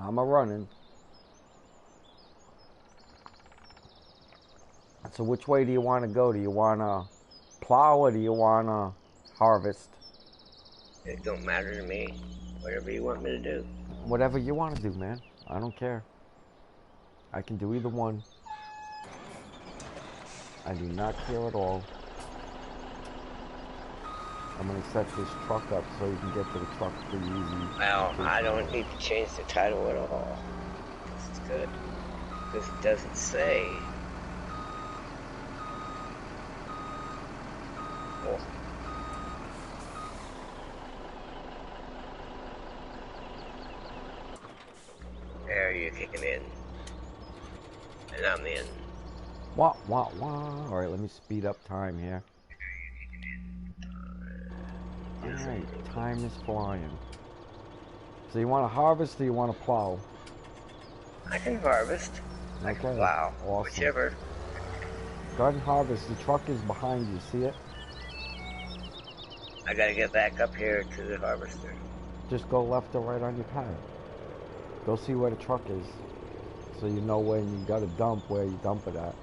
I'm a running. So which way do you want to go? Do you want to plow or do you want to harvest? It don't matter to me. Whatever you want me to do. Whatever you want to do, man. I don't care. I can do either one. I do not care at all. I'm going to set this truck up so you can get to the truck pretty easy. Well, I don't need to change the title at all. This is good. Because it doesn't say. Oh. There, you kicking in. And I'm in. Wah, wah, wah. Alright, let me speed up time here. Alright, time is flying. So you want to harvest or you want to plow? I can harvest. I can plow. Awesome. Whichever. Go ahead and harvest. The truck is behind you. See it? I gotta get back up here to the harvester. Just go left or right on your pad. Go see where the truck is. So you know when you got to dump, where you dump it at.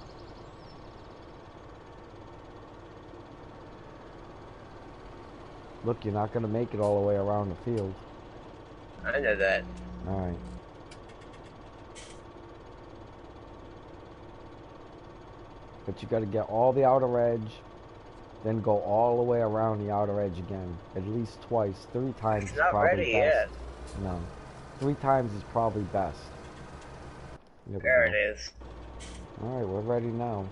Look, you're not going to make it all the way around the field. I know that. Alright. But you got to get all the outer edge, then go all the way around the outer edge again. At least twice. 3 times is probably best. Yet. No. 3 times is probably best. There it is. Alright, we're ready now.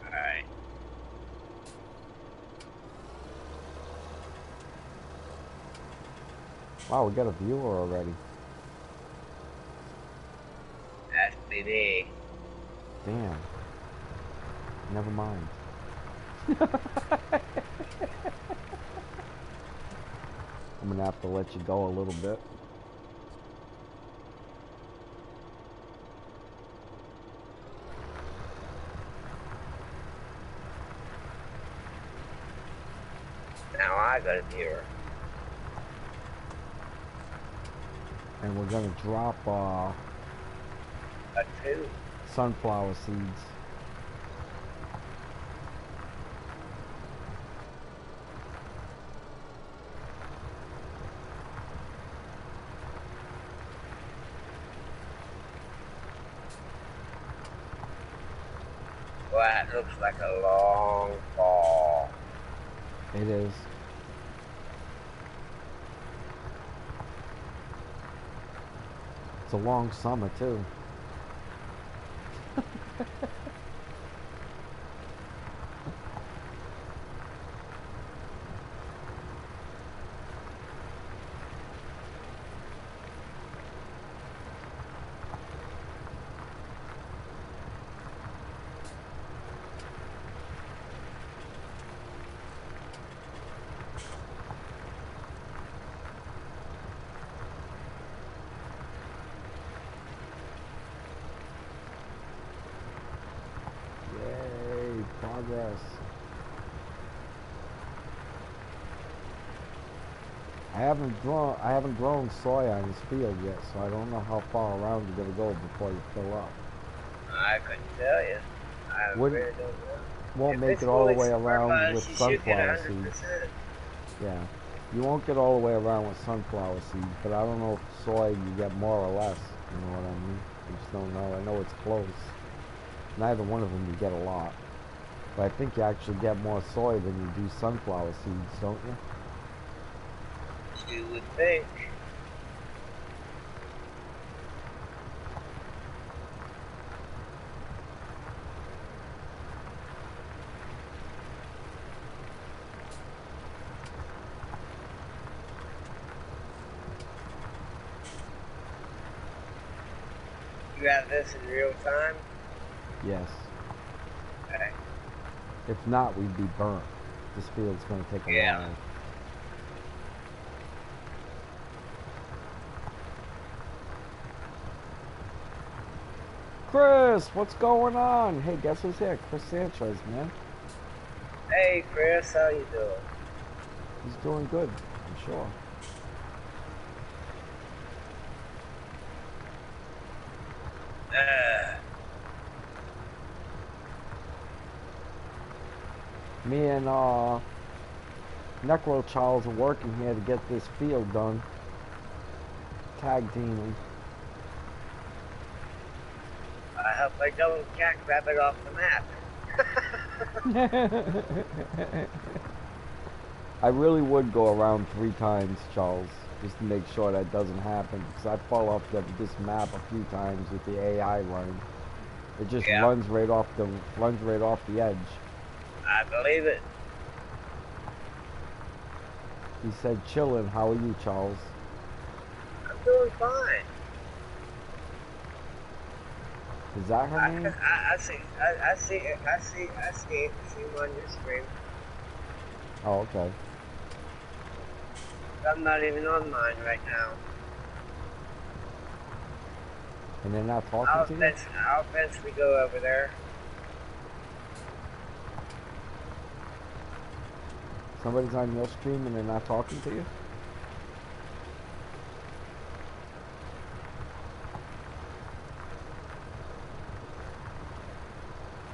Alright. Wow, we got a viewer already. That's me. Damn. Never mind. I'm gonna have to let you go a little bit. Now I got a viewer. And we're gonna drop two sunflower seeds. Well, that looks like a long fall. It is. It's a long summer too. Progress. I haven't grown soy on this field yet, so I don't know how far around you're gonna go before you fill up. I couldn't tell you. I really don't know. Won't make it all the way around with sunflower seeds. Yeah, you won't get all the way around with sunflower seeds, but I don't know if soy you get more or less. You know what I mean? I just don't know. I know it's close. Neither one of them you get a lot. But I think you actually get more soy than you do sunflower seeds, don't you? You would think. You have this in real time? Yes. Okay. If not, we'd be burnt. This field's going to take a while. Chris, what's going on? Hey, guess who's here? Chris Sanchez, man. Hey Chris, how you doing? He's doing good, I'm sure. Me and Necro Charles are working here to get this field done. Tag teaming. I hope I don't can't grab it off the map. I really would go around 3 times, Charles, just to make sure that doesn't happen. Because I fall off this map a few times with the AI line. It just runs right off the edge. I believe it. He said, "Chillin'. How are you, Charles?" I'm doing fine. Is that her name? I see him on your screen. Oh, okay. I'm not even on mine right now. And they're not talking to you? I'll eventually go over there. Somebody's on your stream and they're not talking to you?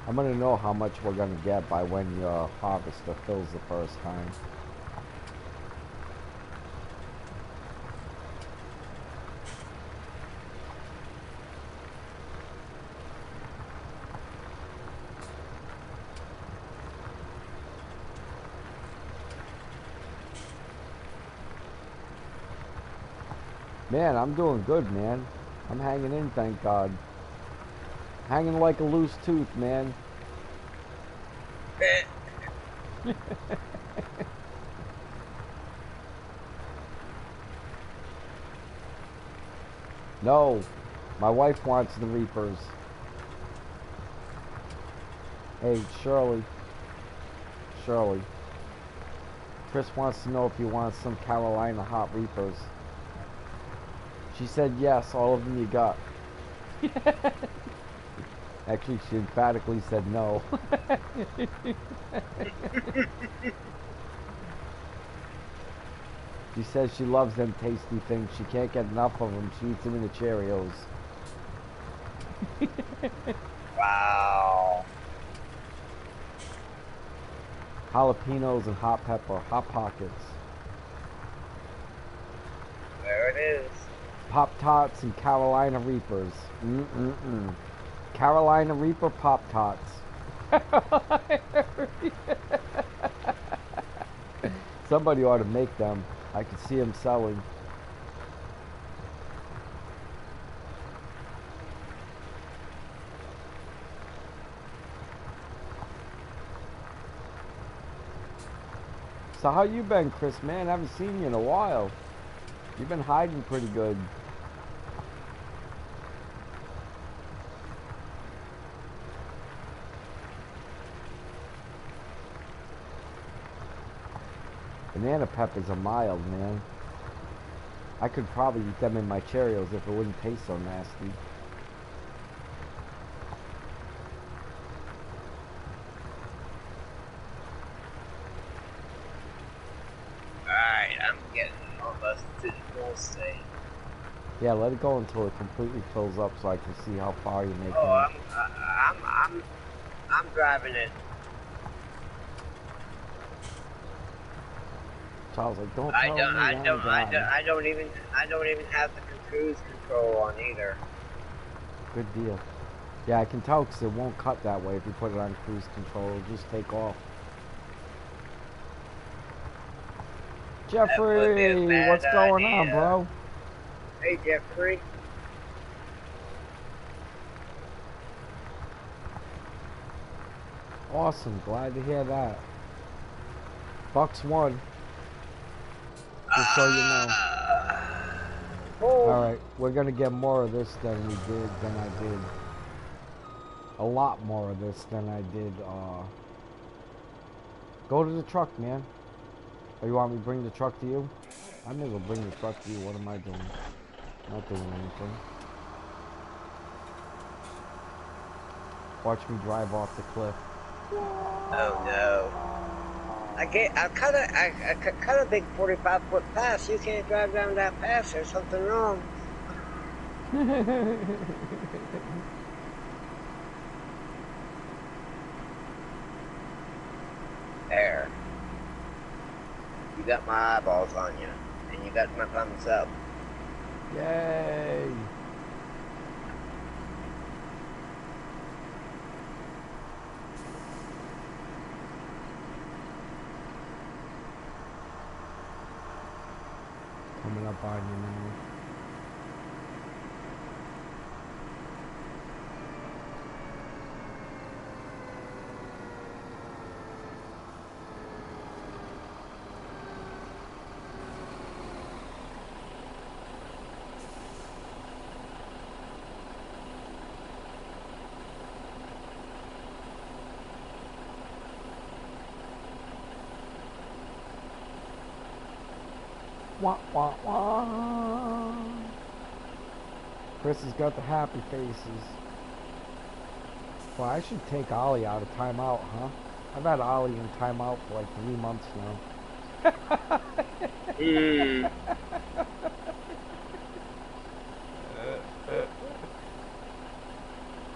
I'm gonna know how much we're gonna get by when your harvester fills the first time. Man, I'm doing good, man. I'm hanging in, thank God. Hanging like a loose tooth, man. No, my wife wants the Reapers. Hey, Shirley. Chris wants to know if you want some Carolina Hot Reapers. She said yes, all of them you got. Actually, she emphatically said no. She says she loves them tasty things. She can't get enough of them. She eats them in the Cheerios. Wow. Jalapenos and hot pepper. Hot Pockets. There it is. Pop-Tarts and Carolina Reapers. Carolina Reaper Pop-Tarts. Somebody ought to make them. I could see them selling. So how you been, Chris, man? I haven't seen you in a while. You've been hiding pretty good. Banana peppers are mild, man. I could probably eat them in my Cheerios if it wouldn't taste so nasty. Alright, I'm getting almost to the full state. Yeah, let it go until it completely fills up so I can see how far you're making Oh, it. I'm driving it. Charles, like, don't I tell don't me I I'm don't I driving. don't I don't even have the cruise control on either. Good deal. Yeah, I can tell because it won't cut that way if you put it on cruise control. It'll just take off. Jeffrey, what's going on, bro? Hey, Jeffrey. Awesome, glad to hear that. Bucks won. Just so you know. Alright, we're gonna get more of this than I did. A lot more of this than I did, Go to the truck, man. Or you want me to bring the truck to you? I may as well bring the truck to you. What am I doing? Not doing anything. Watch me drive off the cliff. Oh no. I cut a big 45-foot pass. You can't drive down that pass. There's something wrong. There. You got my eyeballs on you. And you got my thumbs up. Yay! Coming up on you now. Wah, wah, wah. Chris has got the happy faces. Well, I should take Ollie out of timeout, huh? I've had Ollie in timeout for like 3 months now.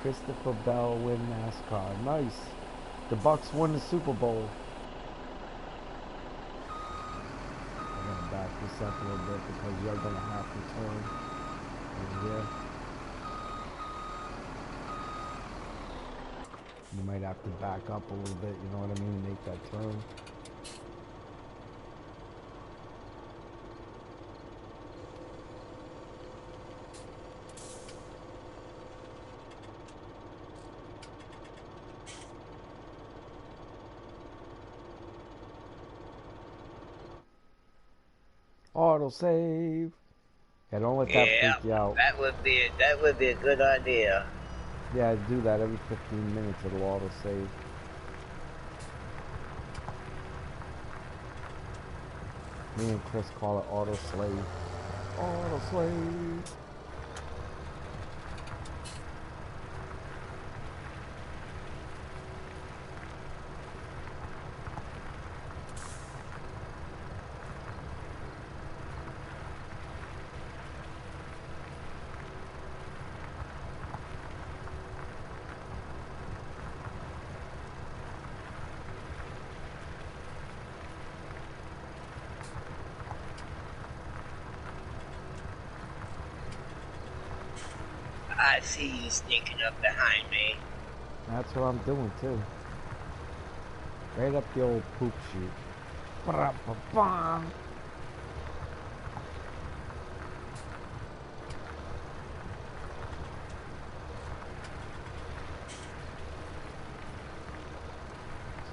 Christopher Bell win NASCAR. Nice. The Bucks won the Super Bowl. I'm gonna back this up a little bit because you're gonna have to turn over here. You might have to back up a little bit, you know what I mean, to make that turn. Auto save. Yeah, don't let that freak you out. That would be a good idea. Yeah, do that every 15 minutes. It'll auto save. Me and Chris call it auto slave. Auto slave. I see you sneaking up behind me. That's what I'm doing too. Right up the old poop chute. Ba-da-ba-bam.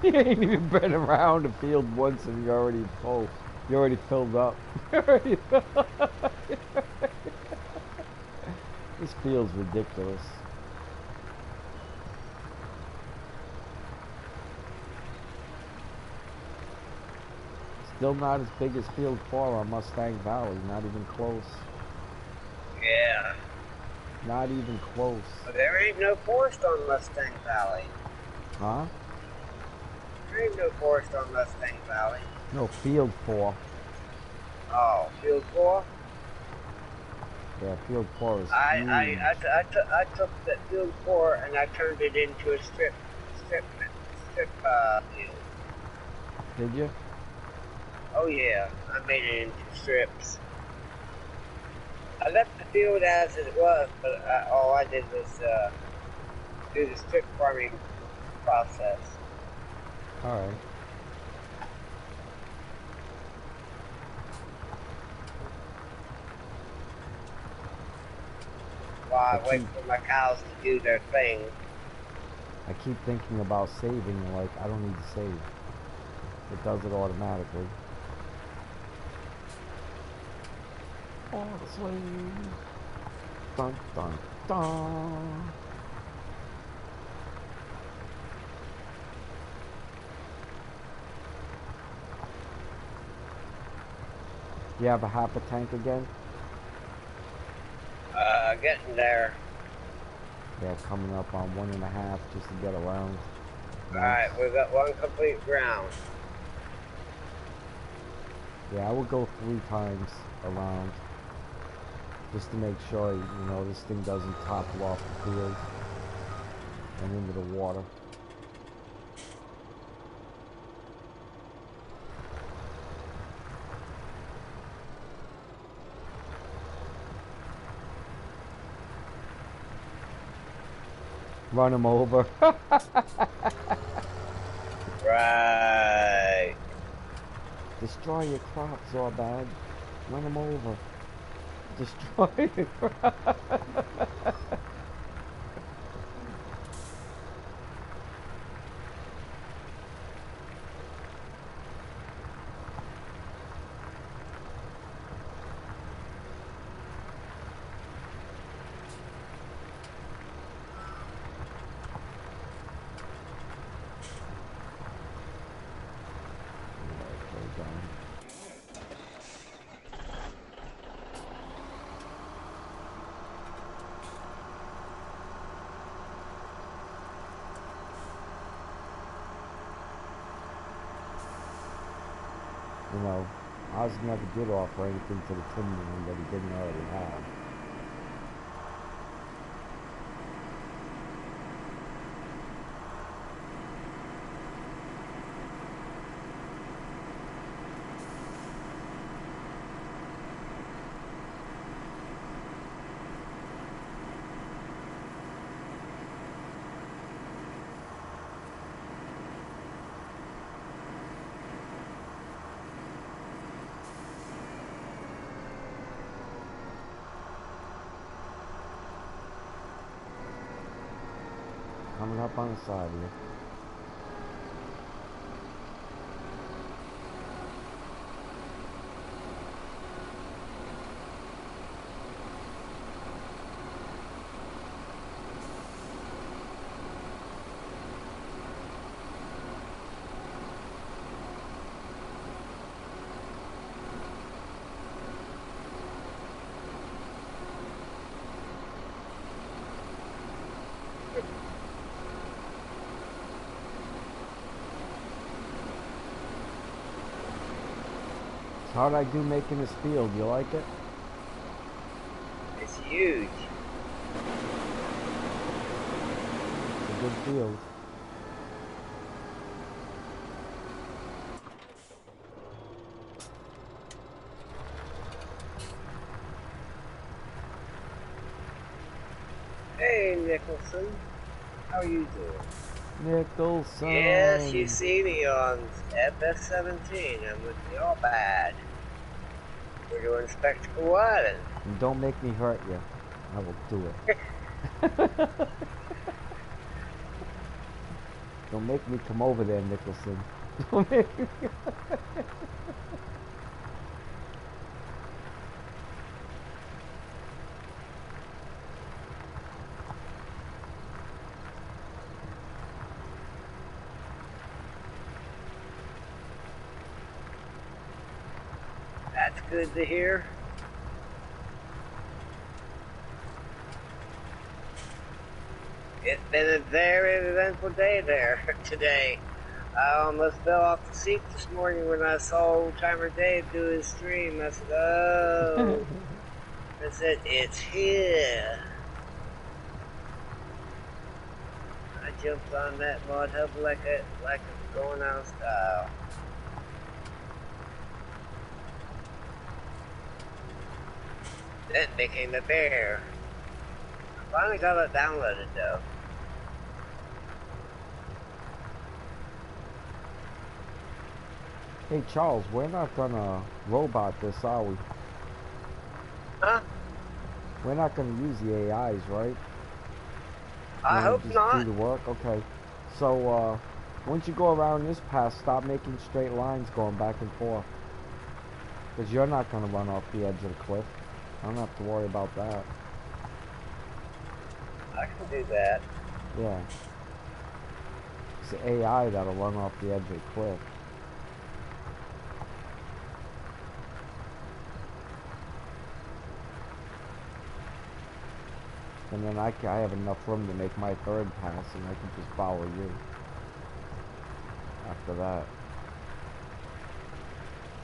You ain't even been around the field once and you're already full. You already filled up. This field's ridiculous. Still not as big as Field 4 on Mustang Valley. Not even close. Yeah. Not even close. But there ain't no forest on Mustang Valley. Huh? There ain't no forest on Mustang Valley. No, Field 4. Oh, Field 4? Yeah, Field 4 is huge. I took that Field 4 and I turned it into a strip field. Did you? Oh yeah, I made it into strips. I left the field as it was, but all I did was do the strip farming process. Alright. While I wait for my cows to do their thing. I keep thinking about saving and like, I don't need to save. It does it automatically. Honestly. Dun dun dun. You have a half a tank again? Getting there. Yeah, coming up on 1.5 just to get around. Alright, we've got one complete round. Yeah, I will go 3 times around just to make sure, you know, this thing doesn't topple off the field and into the water. Run him over. Right. Destroy your crops, Zorbad. Run him over. Destroy your crops. You know, Oz never did offer anything to the Timberman that he didn't already have. Coming up on the side here. How'd I do making this field? You like it? It's huge. It's a good field. Hey, Nicholson. How are you doing? Nicholson. Yes, you see me on FS17. I'm with the All Bad. We're doing Spectacle Island. And don't make me hurt you. I will do it. Don't make me come over there, Nicholson. Don't make me. That's good to hear. It's been a very eventful day there today. I almost fell off the seat this morning when I saw Old Timer Dave do his stream. I said, oh. I said, it's here. I jumped on that mud hub like a going out of style. Then became a bear. I finally got it downloaded though. Hey Charles, we're not gonna robot this, are we? Huh? We're not gonna use the AIs, right? I hope just not. do the work? Okay. So, once you go around this path, stop making straight lines going back and forth. Because you're not gonna run off the edge of the cliff. I don't have to worry about that. I can do that. Yeah. It's the AI that'll run off the edge of the cliff. And then I have enough room to make my third pass, and I can just follow you. after that.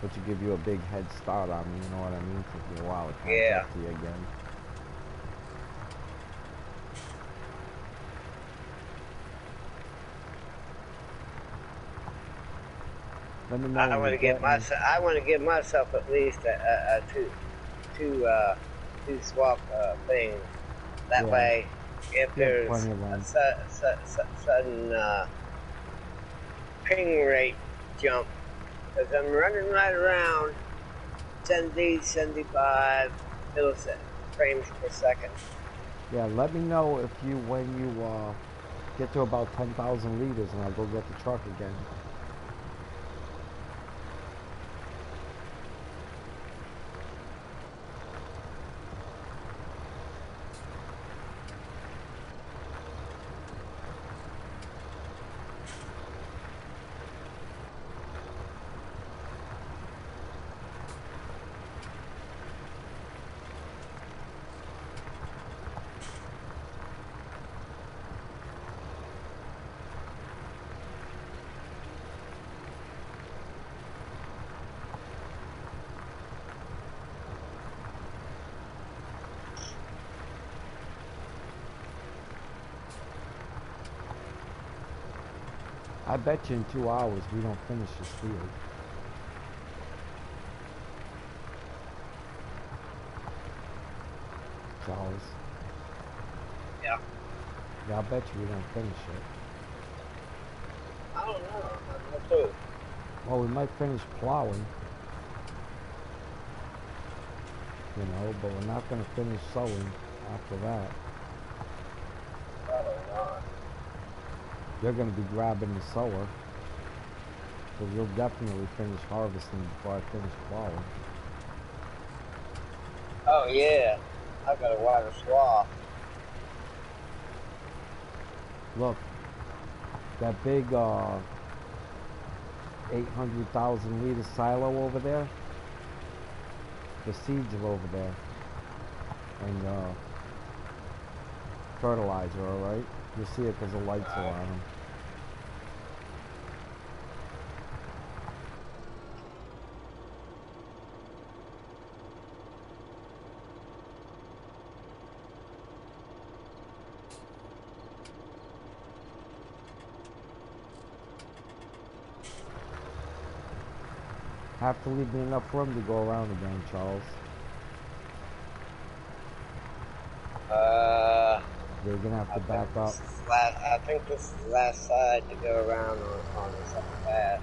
Which will give you a big head start on me, you know what I mean? Take you a while to catch up to you again. Let me know I want to give myself. I want to give myself at least a two swap thing. That way, if there's a sudden ping rate jump, because I'm running right around 70, 75 frames per second. Yeah, let me know if when you get to about 10,000 liters, and I'll go get the truck again. I bet you in 2 hours we don't finish this field. Charles. Yeah. Yeah, I bet you we don't finish it. I don't know. I have no clue. Well, we might finish plowing. You know, but we're not going to finish sowing after that. Probably not. You're going to be grabbing the sower. So you'll definitely finish harvesting before I finish plowing. Oh yeah, I've got a wider swath. Look, that big 800,000 liter silo over there, the seeds are over there, and fertilizer, alright? You'll see it because the lights are on them. Have to leave me enough room to go around again, Charles. You're gonna have to back up. I think this is the last side to go around on this upper pass.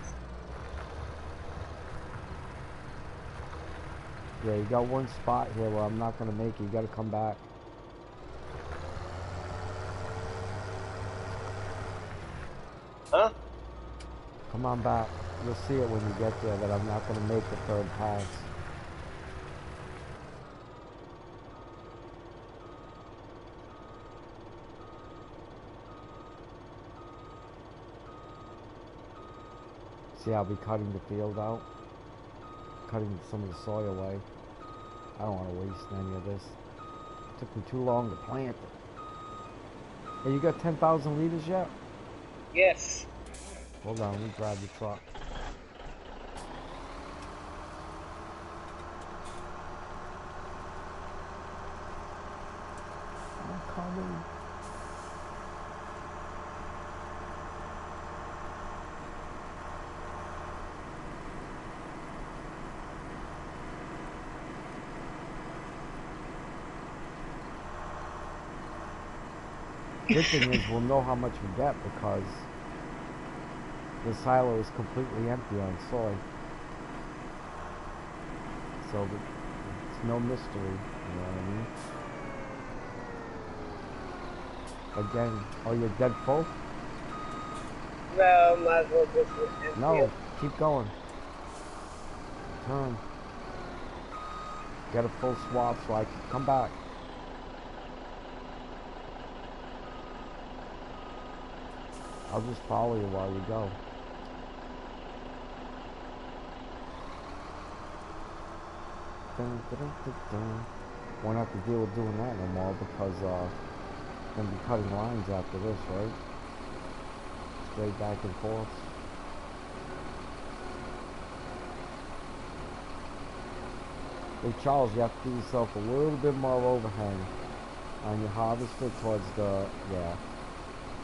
Yeah, you got one spot here where I'm not gonna make it. You gotta come back. Huh? Come on back. You'll see it when you get there that I'm not gonna make the third pass. See, I'll be cutting the field out, cutting some of the soil away. I don't want to waste any of this. It took me too long to plant it. Hey, you got 10,000 liters yet? Yes. Hold on, let me grab the truck. I'm coming. Good thing is we'll know how much we get because the silo is completely empty on soy. So it's no mystery, you know what I mean? Again, oh, you're dead full? No, might as well just empty No, it. keep going. Turn. Get a full swath so I can come back. I'll just follow you while you go. Dun, dun, dun, dun, dun. Won't have to deal with doing that no more because I'm going to be cutting lines after this, right? Straight back and forth. Hey Charles, you have to give yourself a little bit more overhang on your harvester towards the, yeah,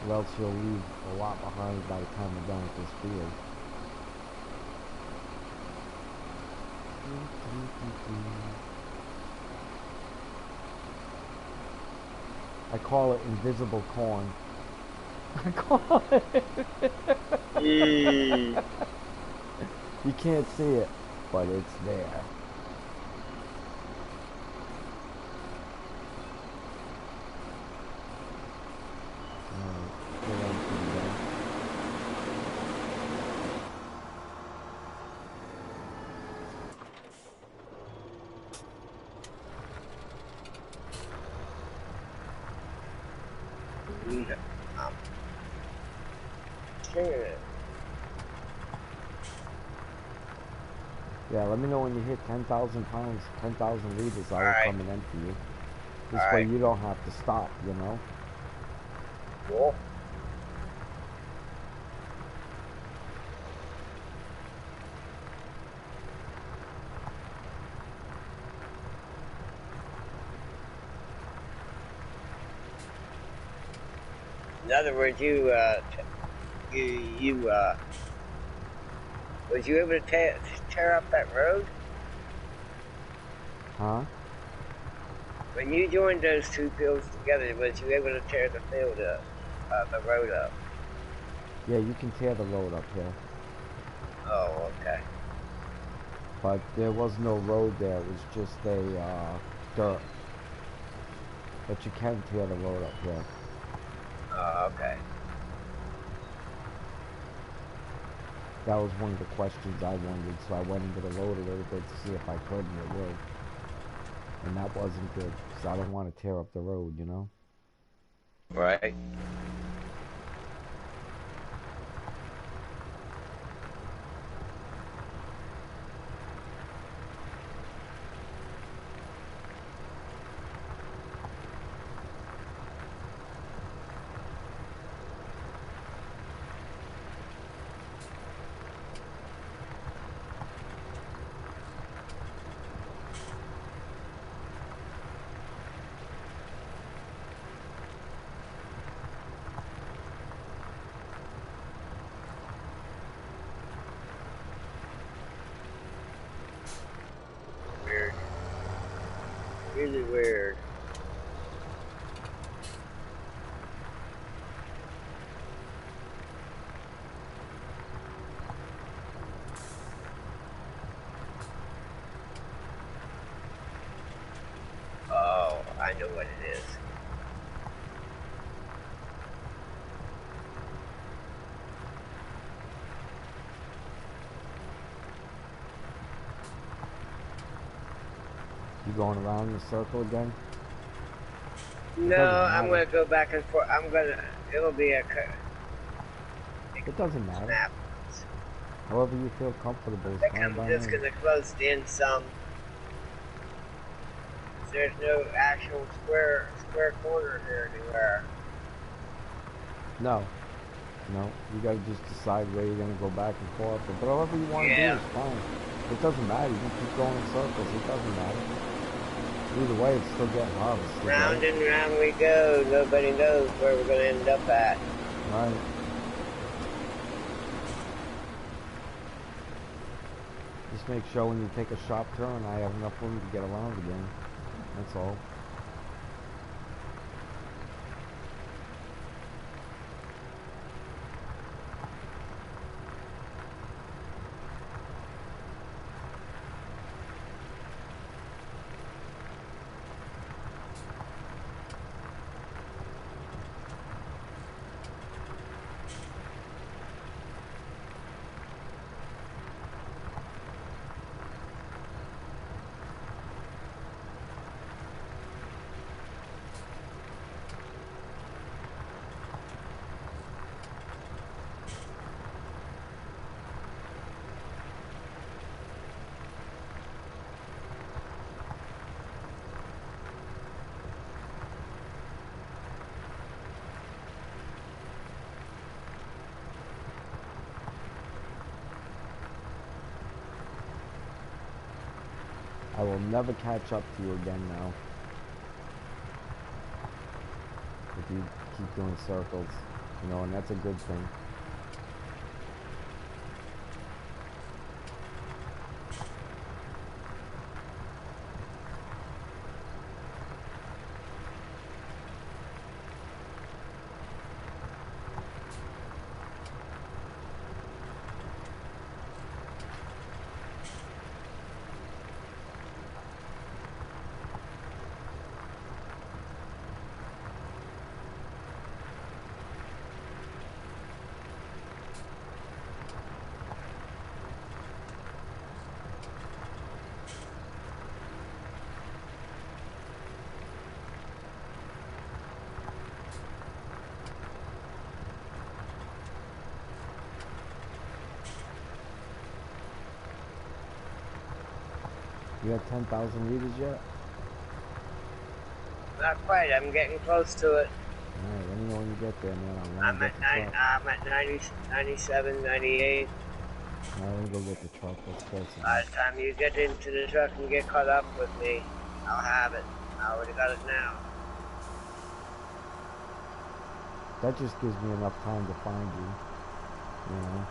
or else you'll leave a lot behind by the time we're done with this field. I call it invisible corn. I call it. You can't see it, but it's there. Yeah, let me know when you hit 10,000 pounds, 10,000 liters, I will come and empty you. This way you don't have to stop, you know? Cool. In other words, was you able to tear up that road? Huh? When you joined those two fields together, was you able to tear the field up, the road up? Yeah, you can tear the road up here. Oh, okay. But there was no road there, it was just a dirt. But you can tear the road up here. Oh, okay. That was one of the questions I wondered, so I went into the road a little bit to see if I could, and it would. And that wasn't good, because I don't want to tear up the road, you know? Right. Weird. Really weird. Oh, I know what it is. You going around in a circle again? No, I'm gonna go back and forth. It'll be a. It doesn't matter. Snap. However you feel comfortable is fine by me. I'm just gonna close in some. There's no actual square corner here anywhere. No. No, you gotta just decide where you're gonna go back and forth. But whatever you want to do is fine. It doesn't matter. You can keep going in circles. It doesn't matter. Either way, it's still getting harvested. Round and round we go. Nobody knows where we're gonna end up at. Right. Just make sure when you take a sharp turn, I have enough room to get around again. That's all. I will never catch up to you again now. If you keep doing circles, you know, and that's a good thing. You got 10,000 liters yet? Not quite. I'm getting close to it. Alright, let me know when you get there, man. I'm at 90, 97, 98. Alright, let me go get the truck. Let's close it. By the time you get into the truck and get caught up with me, I'll have it. I already got it now. That just gives me enough time to find you. You know?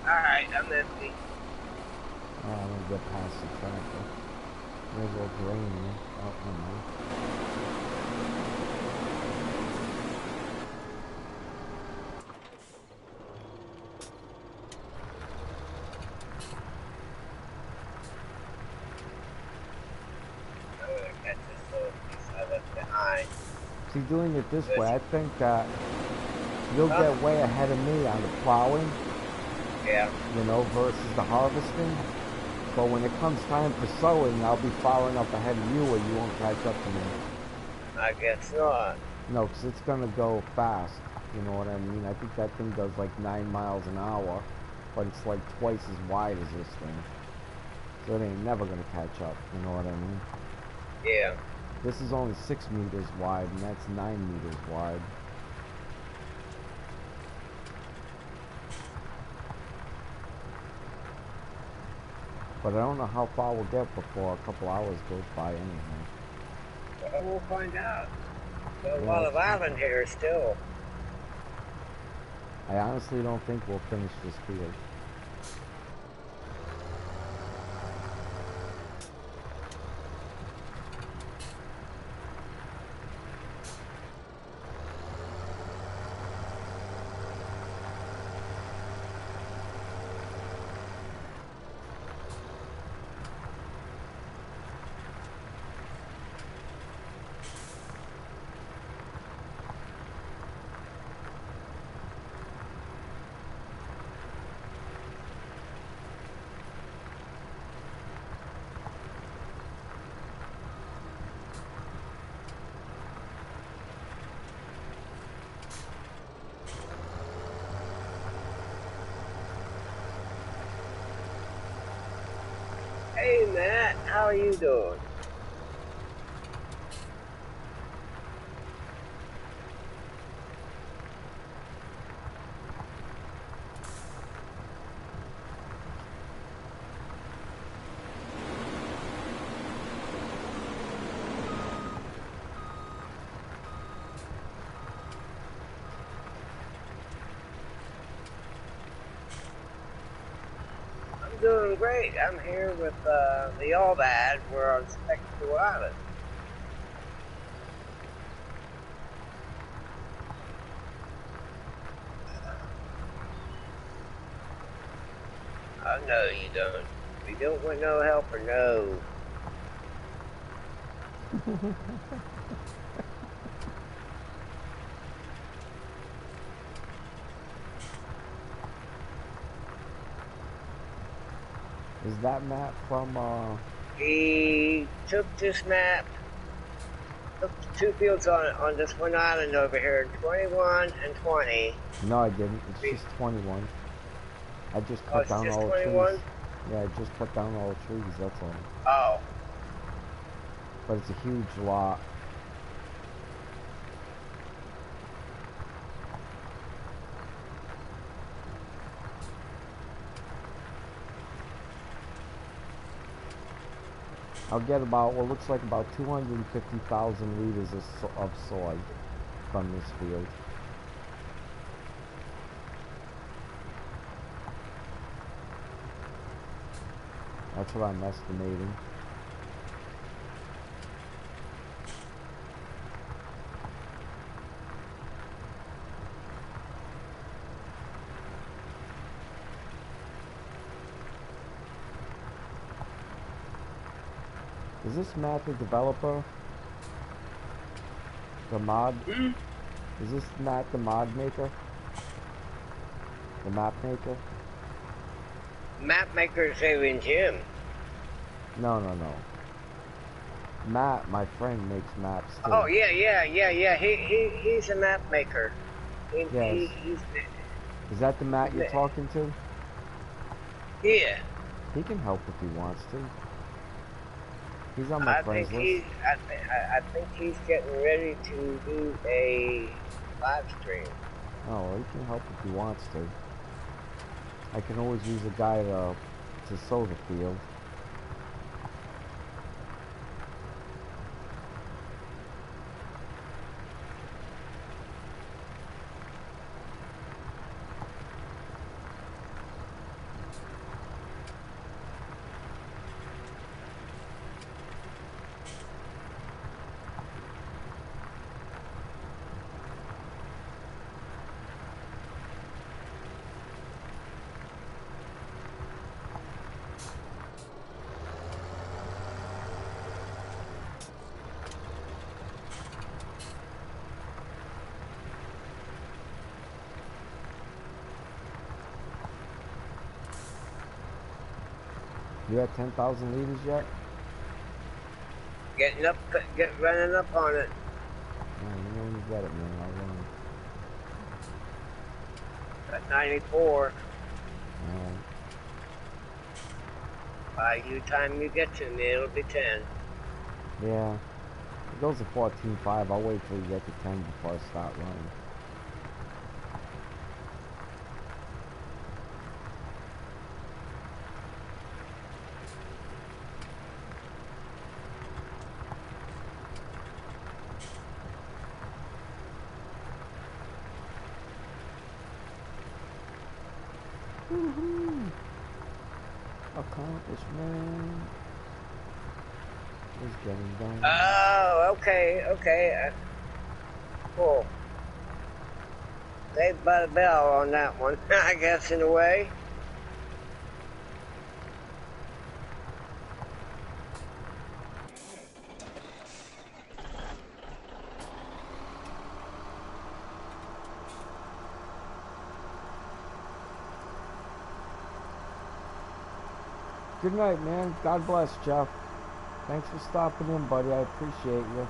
Alright, I'm empty. Alright, I'm gonna get past the tractor. May as well drain you. Oh, never mind. I'm gonna catch this little piece I left behind. See, doing it this way, I think that you'll get way ahead of me on the plowing. Yeah. You know, versus the harvesting. But when it comes time for sowing, I'll be far enough ahead of you where you won't catch up to me. I guess not. No, because it's going to go fast. You know what I mean? I think that thing does like 9 miles an hour. But it's like twice as wide as this thing. So it ain't never going to catch up. You know what I mean? Yeah. This is only 6 meters wide, and that's 9 meters wide. But I don't know how far we'll get before a couple hours goes by anyhow. Well, we'll find out. There's a lot of island here still. I honestly don't think we'll finish this field. Hey Matt, how are you doing? doing great. I'm here with the All Bad. We're on Spectacle Island. Oh, no, you don't. We don't want no helper, no. Is that map from, He took this map, took the 2 fields on this one island over here, 21 and 20. No, I didn't. It's just 21. I just cut down all the 21? trees. Yeah, I just cut down all the trees, that's all. Oh. But it's a huge lot. I'll get about what looks like about 250,000 liters of soy from this field. That's what I'm estimating. Is this map the developer? The mod? Is this map the mod maker? The map maker? Map maker is saving Jim. No. Matt, my friend, makes maps too. Oh, yeah. He's a map maker. Yes. Is that the Matt you're talking to? Yeah. He can help if he wants to. He's on my friends list. I think he's getting ready to do a live stream. Oh, well, he can help if he wants to. I can always use a guy to sow the field. You at 10,000 liters yet? Running up on it. Yeah, you know when you get it, man. I'll run. At 94. Alright. By the time you get to me, it'll be 10. Yeah. It goes to 14.5. I'll wait till you get to 10 before I start running. Woohoo! Accomplishment is getting done. Oh, okay. Cool. Saved by the bell on that one, I guess, in a way. Good night, man. God bless, Jeff. Thanks for stopping in, buddy. I appreciate you.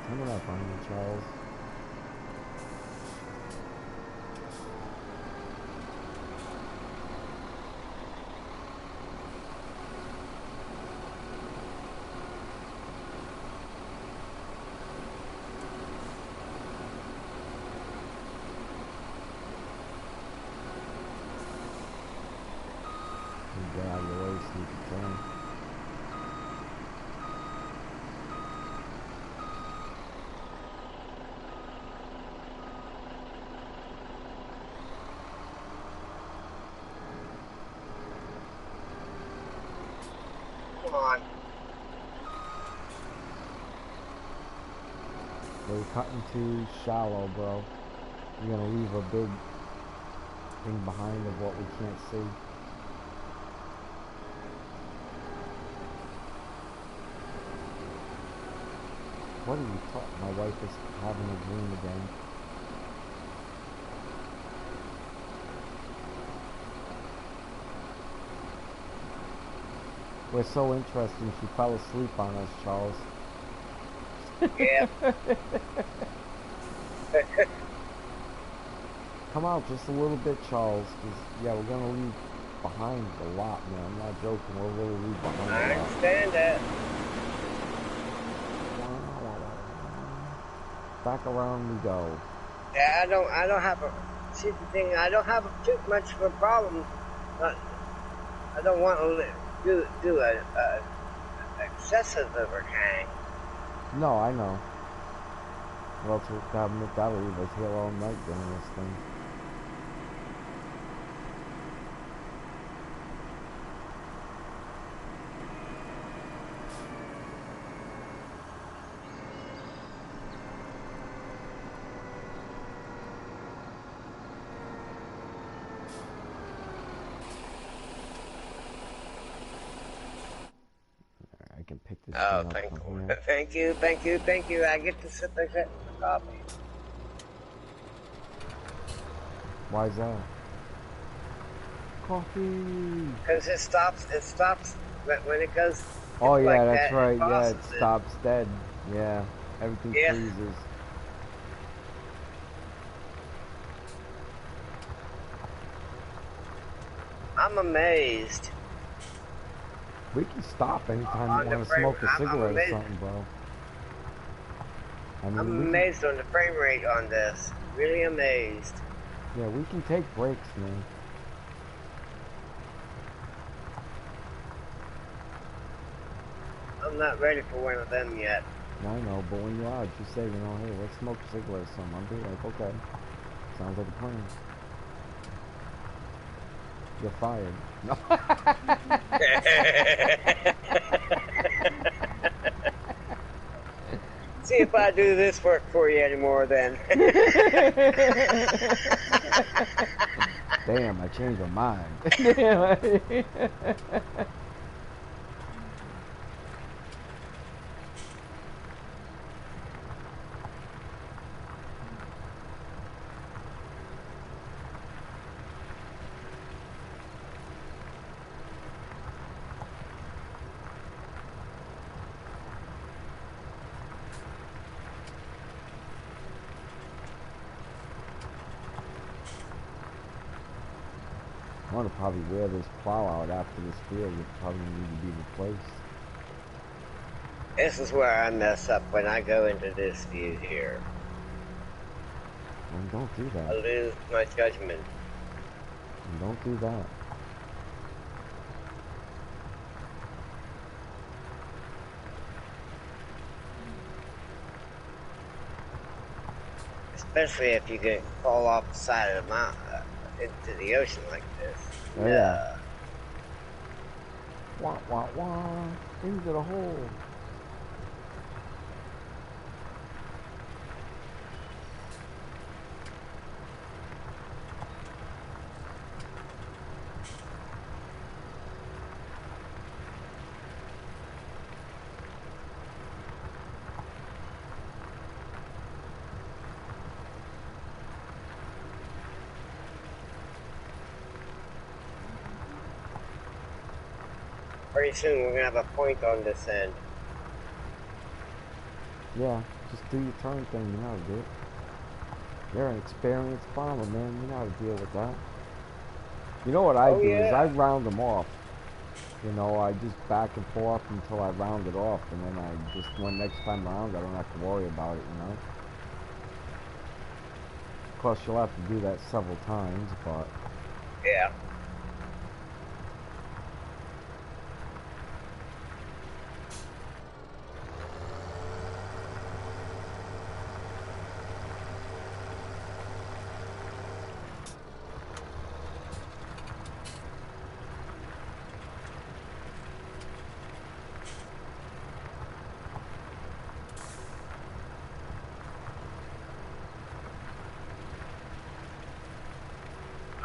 Coming up on you, Charles. cutting too shallow, bro. You're gonna leave a big thing behind of what we can't see. What are you talking? My wife is having a dream again. We're so interesting. She fell asleep on us, Charles. Yeah. Come out just a little bit, Charles. Yeah, we're gonna leave behind a lot, man. I'm not joking. We'll really leave behind a lot. I understand that. Back around we go. Yeah, I don't have a. See the thing, I don't have too much of a problem. I don't want to do a excessive overhang. No, I know. Well, that'll leave us here all night doing this thing. I can pick this thing up from here. Thank you. I get to sit there getting the coffee. Why is that? Coffee. Because it stops when it goes. Oh yeah, like that's that, right. Yeah, it stops dead. Yeah, everything freezes. I'm amazed. We can stop anytime you want to smoke a cigarette or something, bro. I mean, I'm amazed on the frame rate on this. Really amazed. Yeah, we can take breaks, man. I'm not ready for one of them yet. I know, but when you are, just say, hey, let's smoke a cigarette or something. I'll be like, okay. Sounds like a plan. You're fired. No. See if I do this work for you anymore then. Damn, I changed my mind. I want to probably wear this plow out after this field. It probably need to be replaced. This is where I mess up when I go into this view here. And don't do that. I lose my judgment. And don't do that. Especially if you get fall off the side of the mountain into the ocean like this. Oh, yeah. Wah, wah, wah. Into the hole. Pretty soon we're gonna have a point on this end. Yeah, just do your turn thing. You know how to do it. You're an experienced farmer, man. You know how to deal with that. You know what I do is I round them off. I just back and forth until I round it off, and then I just, when next time around, I don't have to worry about it, Of course, you'll have to do that several times, but... Yeah.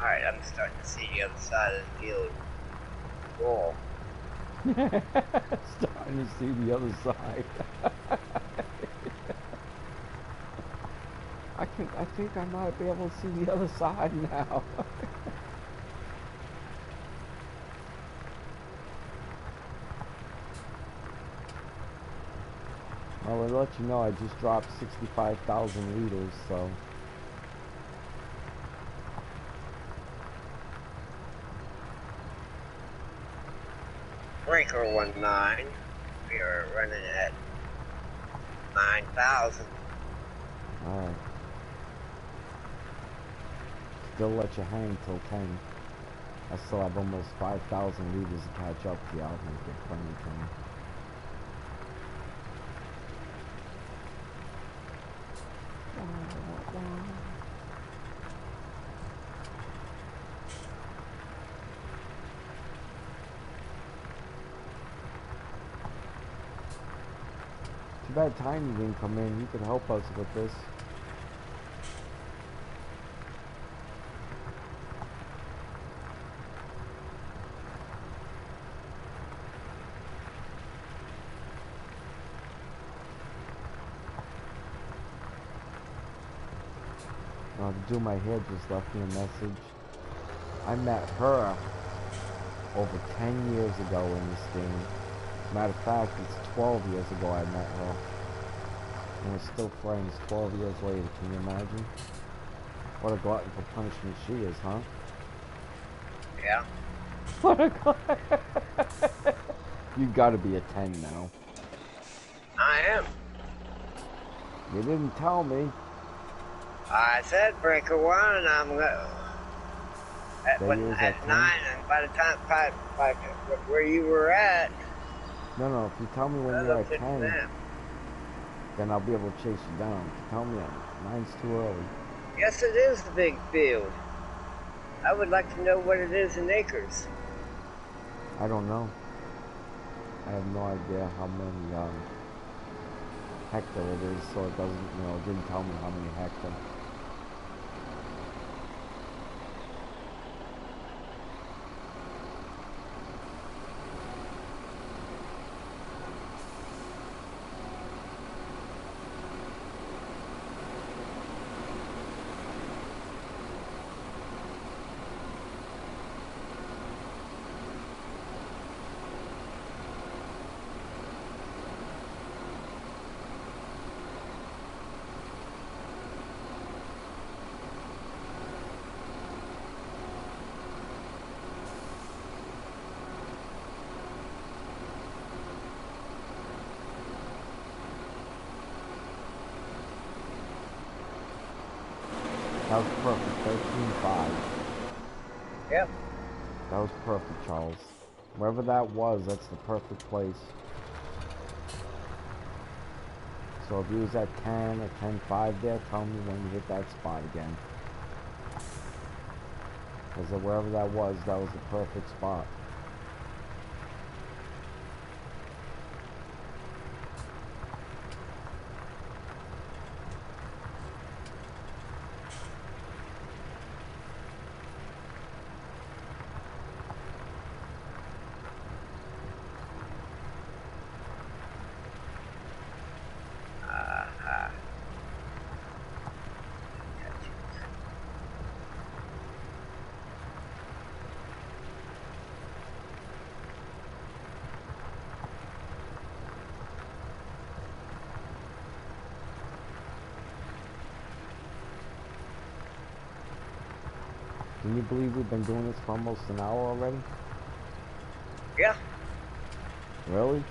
Alright, I'm starting to see the other side of the field. Cool. Starting to see the other side. I think I might be able to see the other side now. Well, I'll let you know I just dropped 65,000 liters, so. Breaker 19. We are running at 9,000. Alright. Still let you hang till 10. I still have almost 5,000 liters to catch up to you. I'll make it plenty of time. Too bad Tiny didn't come in. He could help us with this. To do my hair just left me a message. I met her over 10 years ago in this game. Matter of fact, it's 12 years ago I met her. And we're still friends 12 years later. Can you imagine? What a glutton for punishment she is, huh? Yeah. What a glutton. You gotta be a 10 now. I am. You didn't tell me. I said breaker 1, I'm at 9, and by the time where you were at. No, if you tell me when you're at 10, then I'll be able to chase you down. If you tell me 9's too early. Yes, it is the big field. I would like to know what it is in acres. I don't know. I have no idea how many hectare it is, so it doesn't, it didn't tell me how many hectare. That was perfect, 13.5. Yep. That was perfect, Charles. Wherever that was, that's the perfect place. So if you was at 10 or 10.5 there, tell me when you hit that spot again. Because wherever that was the perfect spot. Can you believe we've been doing this for almost an hour already? Yeah. Really?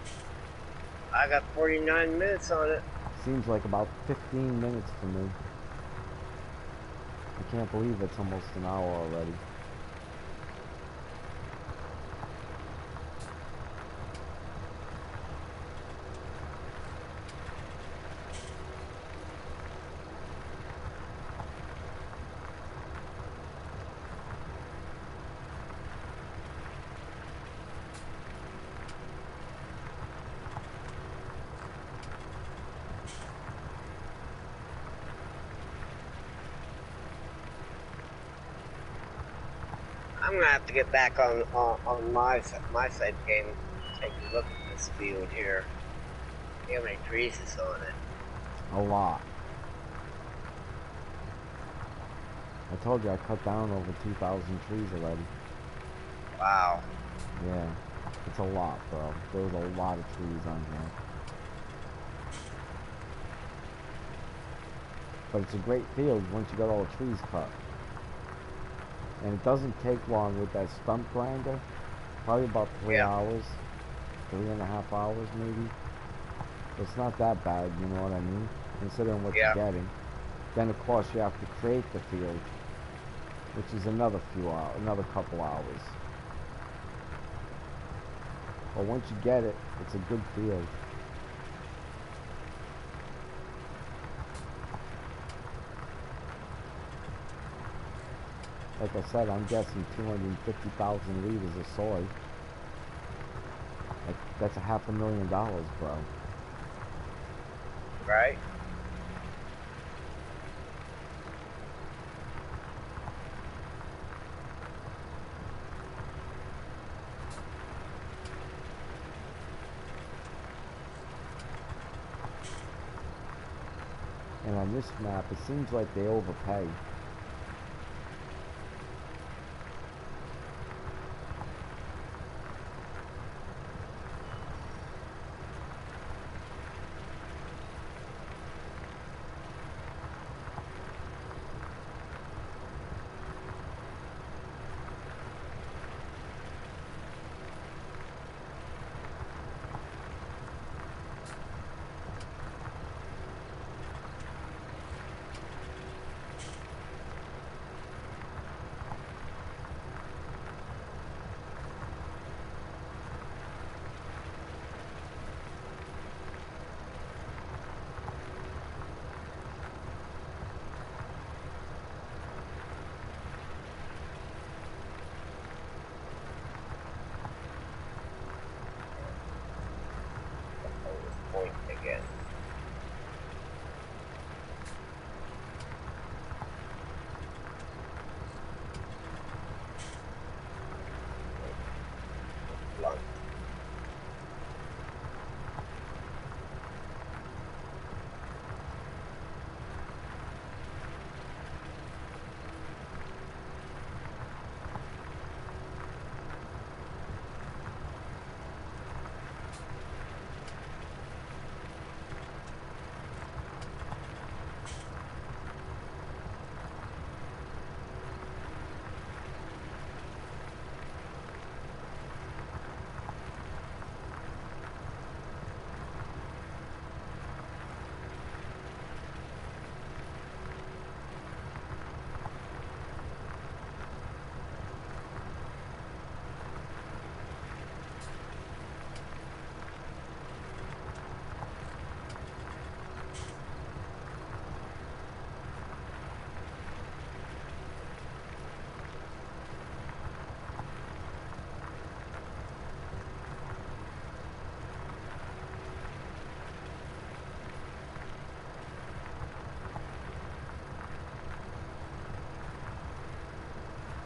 I got 49 minutes on it. Seems like about 15 minutes to me. I can't believe it's almost an hour already. I'm gonna have to get back on my side game. Take a look at this field here. See how many trees is on it. A lot. I told you I cut down over 2,000 trees already. Wow. Yeah, it's a lot, bro. There was a lot of trees on here. But it's a great field once you got all the trees cut. And it doesn't take long with that stump grinder. Probably about 3 hours. 3.5 hours maybe. So it's not that bad, you know what I mean? Considering what you're getting. Then of course you have to create the field, which is another few hours, another couple hours. But once you get it, it's a good field. Like I said, I'm guessing 250,000 liters of soy. That's $500,000, bro. Right. And on this map, it seems like they overpay. Again. Blunt.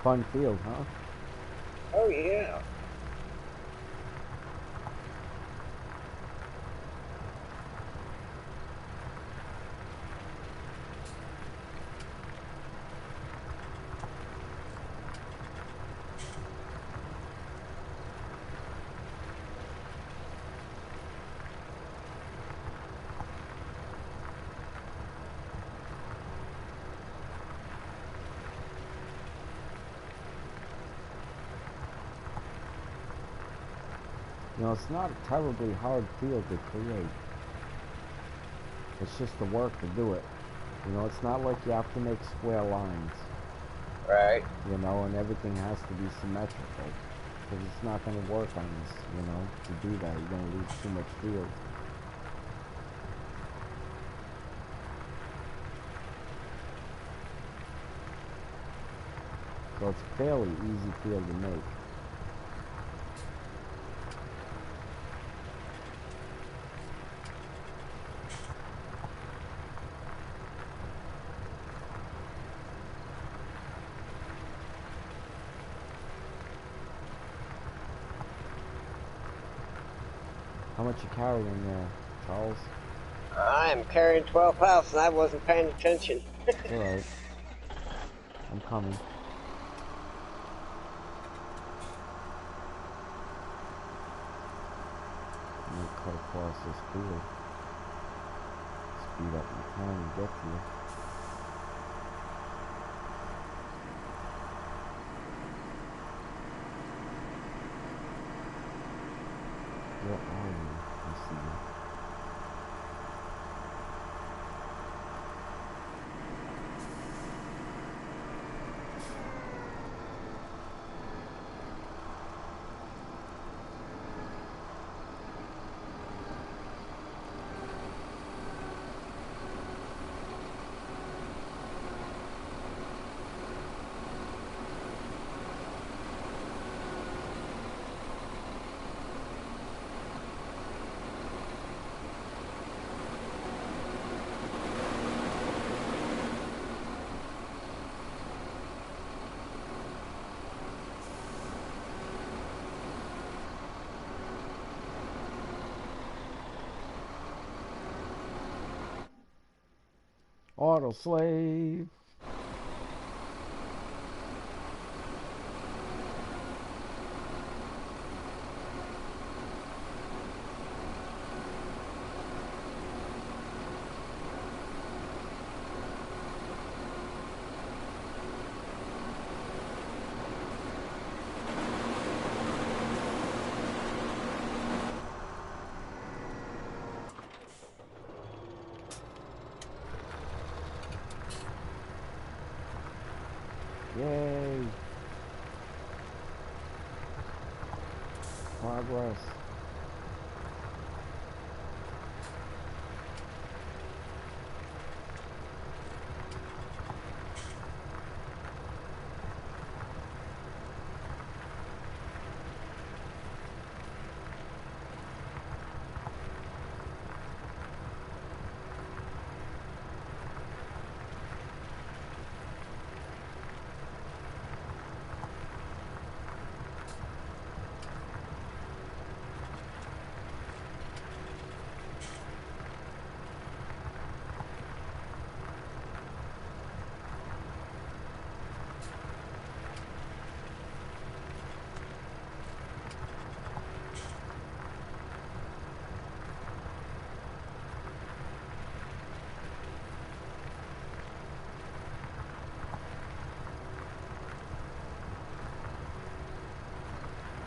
Fun field, huh? Oh yeah. You know, it's not a terribly hard field to create. It's just the work to do it. You know, it's not like you have to make square lines. Right. You know, and everything has to be symmetrical. Because it's not going to work on this, you know, to do that. You're going to lose too much field. So it's a fairly easy field to make. How much you carrying there, Charles? I am carrying 12 pounds and I wasn't paying attention. It's alright. I'm coming. I'm gonna cut across this field. Speed up my time and get to you. Where are you? I see you. Auto slave. Yay! Progress.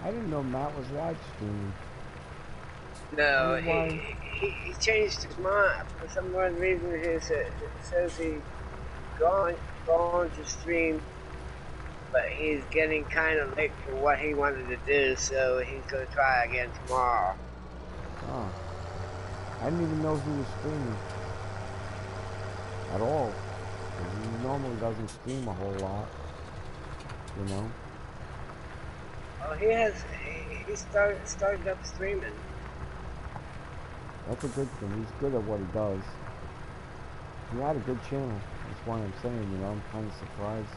I didn't know Matt was live streaming. No, he changed his mind for some odd reason. It says he's going to stream, but he's getting kind of late for what he wanted to do, so he's going to try again tomorrow. Oh. I didn't even know he was streaming. At all. He normally doesn't stream a whole lot. You know? Oh, he started up streaming. That's a good thing. He's good at what he does. He had a good channel. That's why I'm saying, you know, I'm kind of surprised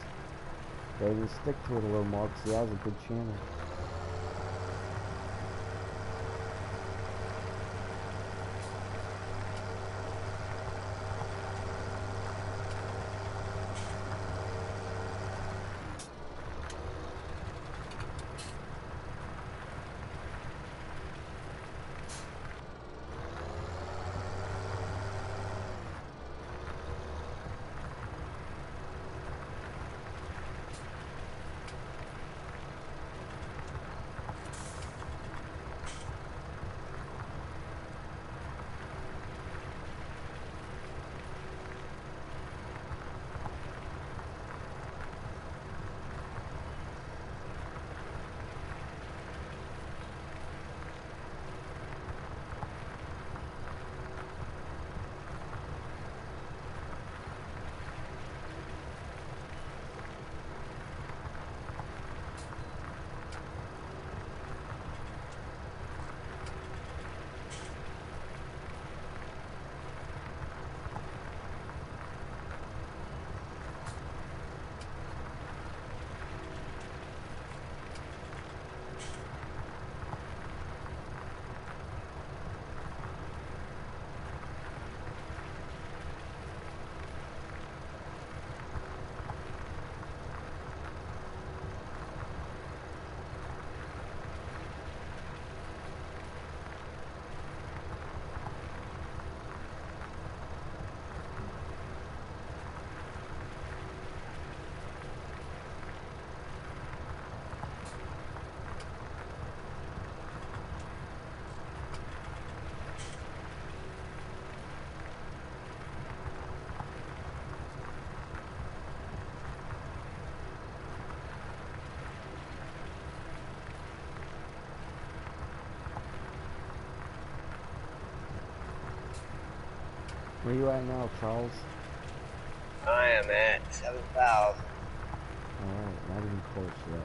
that he didn't stick to it a little more, because he has a good channel. Where you at now, Charles? I am at 7,000. Alright, not even close yet.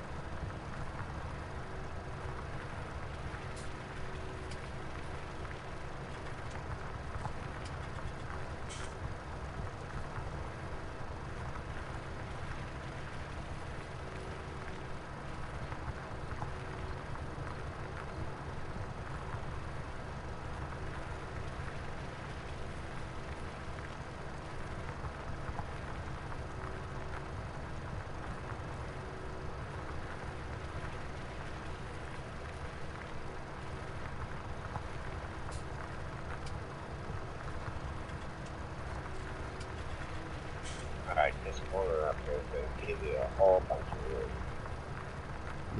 Alright, this corner up here is going to give you a whole bunch of room.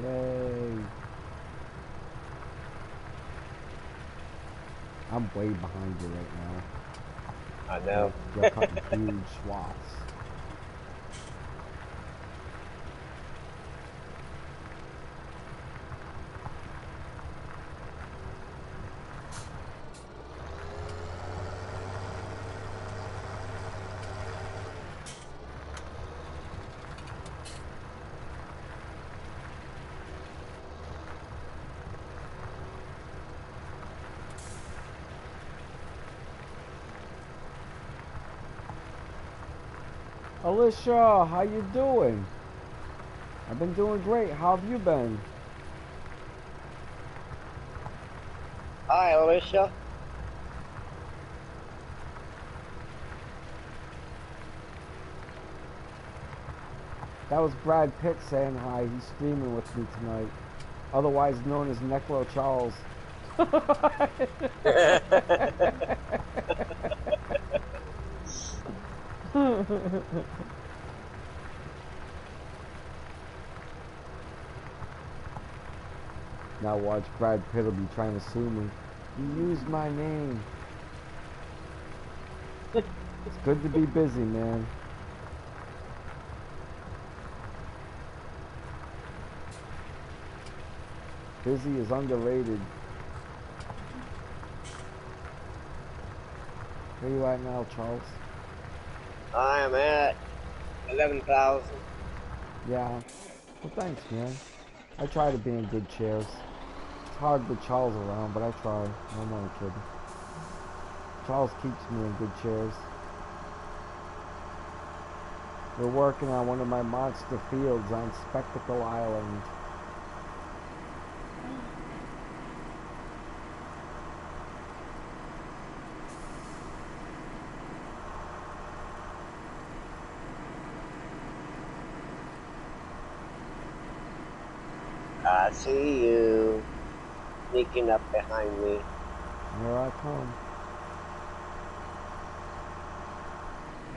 Yay! I'm way behind you right now. I know. You're cutting huge swaths. Alicia, how you doing? I've been doing great. How have you been? Hi, Alicia. That was Brad Pitt saying hi. He's streaming with me tonight. Otherwise known as Necro Charles. Now watch, Brad Pitt will be trying to sue me. You used my name. It's good to be busy, man. Busy is underrated. Where you at now, Charles? I am at 11,000. Yeah. Well, thanks, man. I try to be in good chairs. It's hard with Charles around, but I try. I'm only kidding. Charles keeps me in good chairs. We're working on one of my monster fields on Spectacle Island. I see you sneaking up behind me. Here I come.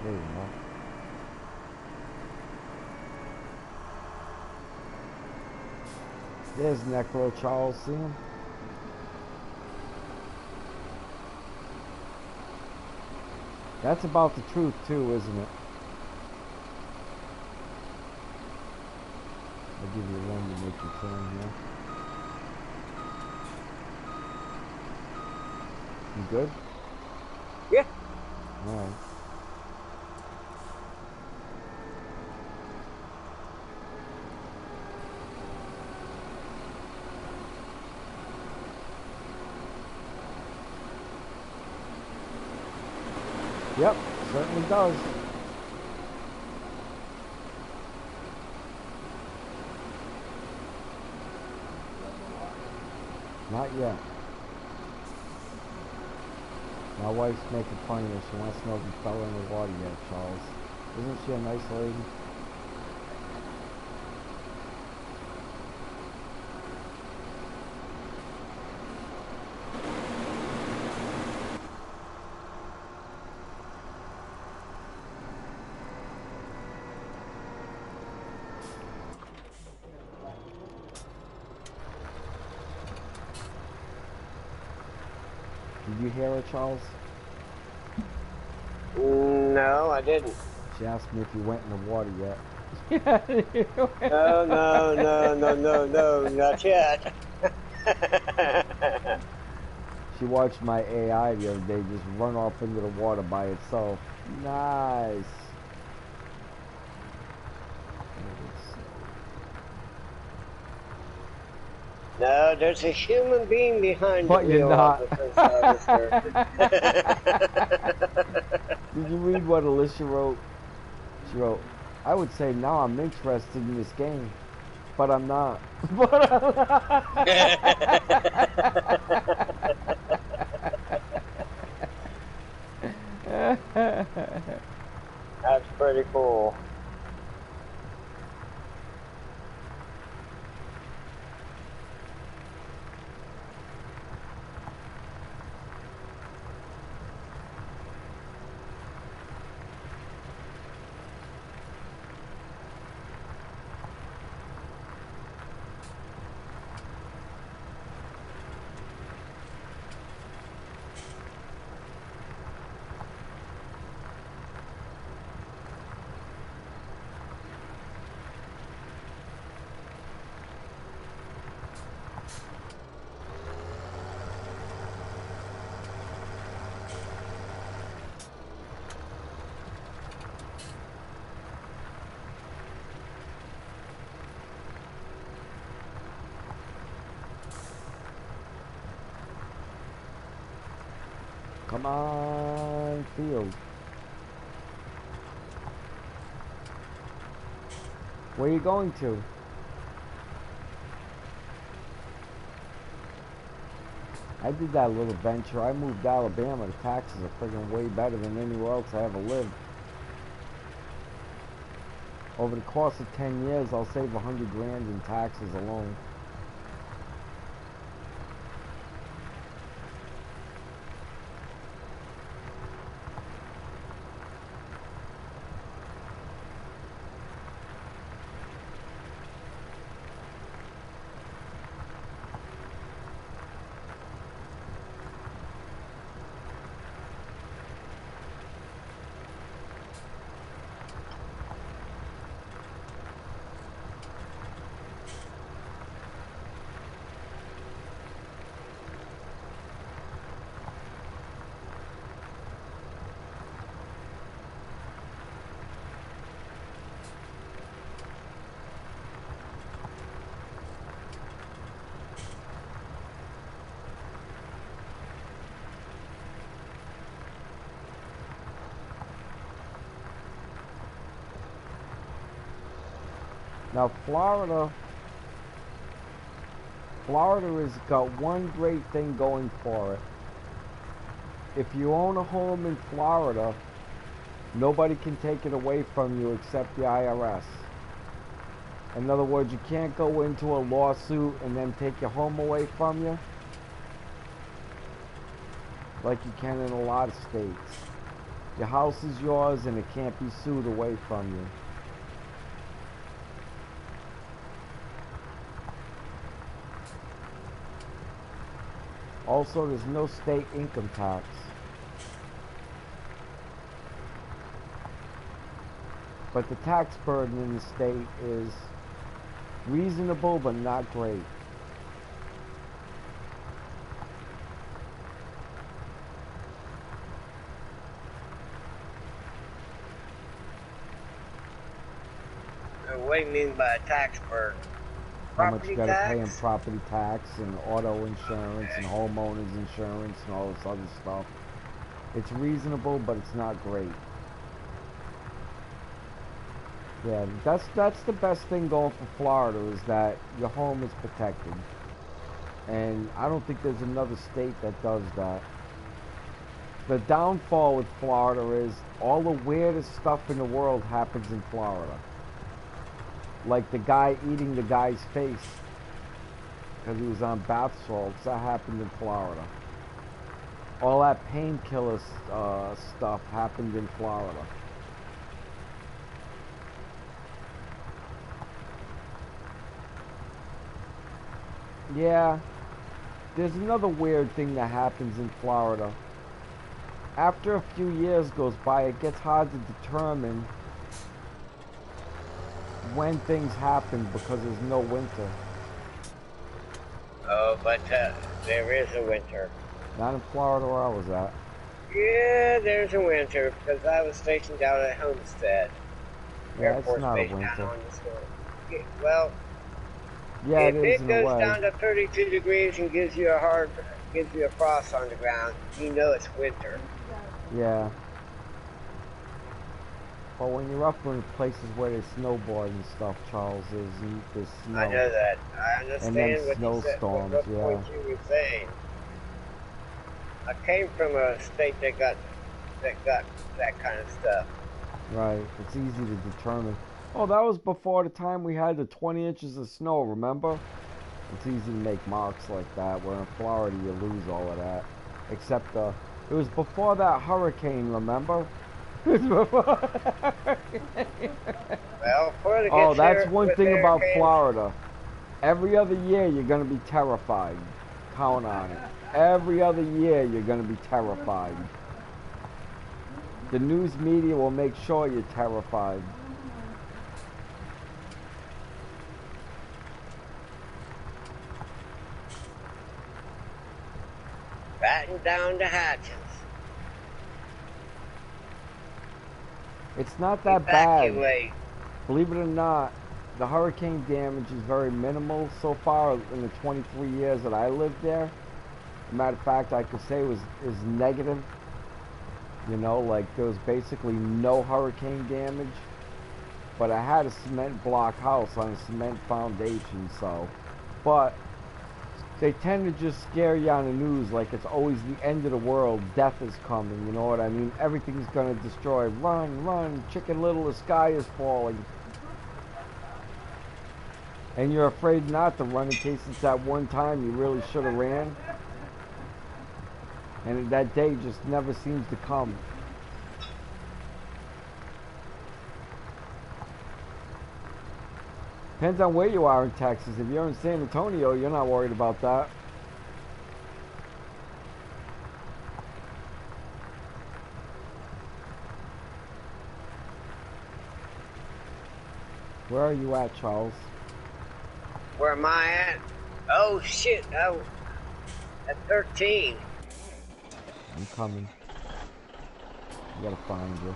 There you go. There's Necro Charles, see him? That's about the truth too, isn't it? I'll give you one to make your turn here. You good? Yeah. Alright. Yep, certainly does. Not yet. My wife's making fun of me. She wants to know if you fell in the water yet, Charles. Isn't she a nice lady? Did you hear her, Charles? No, I didn't. She asked me if you went in the water yet. No, no, no, no, no, no, not yet. She She watched my AI the other day just run off into the water by itself. Nice. No, there's a human being behind But the you're wheel of not. the Prince Harvester. Did you read what Alicia wrote? She wrote, I would say now I'm interested in this game, but I'm not. That's pretty cool. Come on, field. Where are you going to? I did that little venture. I moved to Alabama. The taxes are friggin' way better than anywhere else I ever lived. Over the course of 10 years, I'll save 100 grand in taxes alone. Now, Florida has got one great thing going for it. If you own a home in Florida, nobody can take it away from you except the IRS. In other words, you can't go into a lawsuit and then take your home away from you like you can in a lot of states. Your house is yours and it can't be sued away from you. Also, there's no state income tax. But the tax burden in the state is reasonable but not great. What do you mean by a tax burden? How much you gotta Property pay in tax? property tax and auto insurance and homeowners insurance and all this other stuff. It's reasonable, but it's not great. Yeah, that's the best thing going for Florida, is that your home is protected. And I don't think there's another state that does that. The downfall with Florida is all the weirdest stuff in the world happens in Florida. Like the guy eating the guy's face because he was on bath salts. That happened in Florida. All that painkiller stuff happened in Florida. Yeah, there's another weird thing that happens in Florida. After a few years goes by, it gets hard to determine when things happen because there's no winter. Oh, but there is a winter. Not in Florida where I was at. Yeah, there's a winter because I was stationed down at Homestead Yeah, Air it's Force not a Base down winter. on the shore. Yeah, well, Yeah, it if is it in a goes way. down to 32 degrees and gives you a frost on the ground, you know it's winter. Yeah. But when you're up in places where they snowboard and stuff, Charles, there's I snow. know that. I And then understand what you said. snowstorms, What yeah. point you were saying. I came from a state that got that kind of stuff. Right. It's easy to determine. Oh, that was before the time we had the 20 inches of snow, remember? It's easy to make marks like that, where in Florida you lose all of that. Except it was before that hurricane, remember? Well, before it Oh, gets that's here one with thing about hurricanes, Florida. Every other year you're going to be terrified. Count on it. Every other year you're going to be terrified. The news media will make sure you're terrified. batten down the hatches. It's not that Evacuate. bad. Believe it or not, the hurricane damage is very minimal so far in the 23 years that I lived there. As a matter of fact, I could say is negative. You know, like there was basically no hurricane damage. But I had a cement block house on a cement foundation, so. But they tend to just scare you on the news like it's always the end of the world, death is coming, you know what I mean? Everything's gonna destroy. Run, run, Chicken Little, the sky is falling. And you're afraid not to run in case it's that one time you really should have ran. And that day just never seems to come. Depends on where you are in Texas. If you're in San Antonio, you're not worried about that. Where are you at, Charles? Where am I at? Oh shit! Oh, at 13. I'm coming. I gotta find you.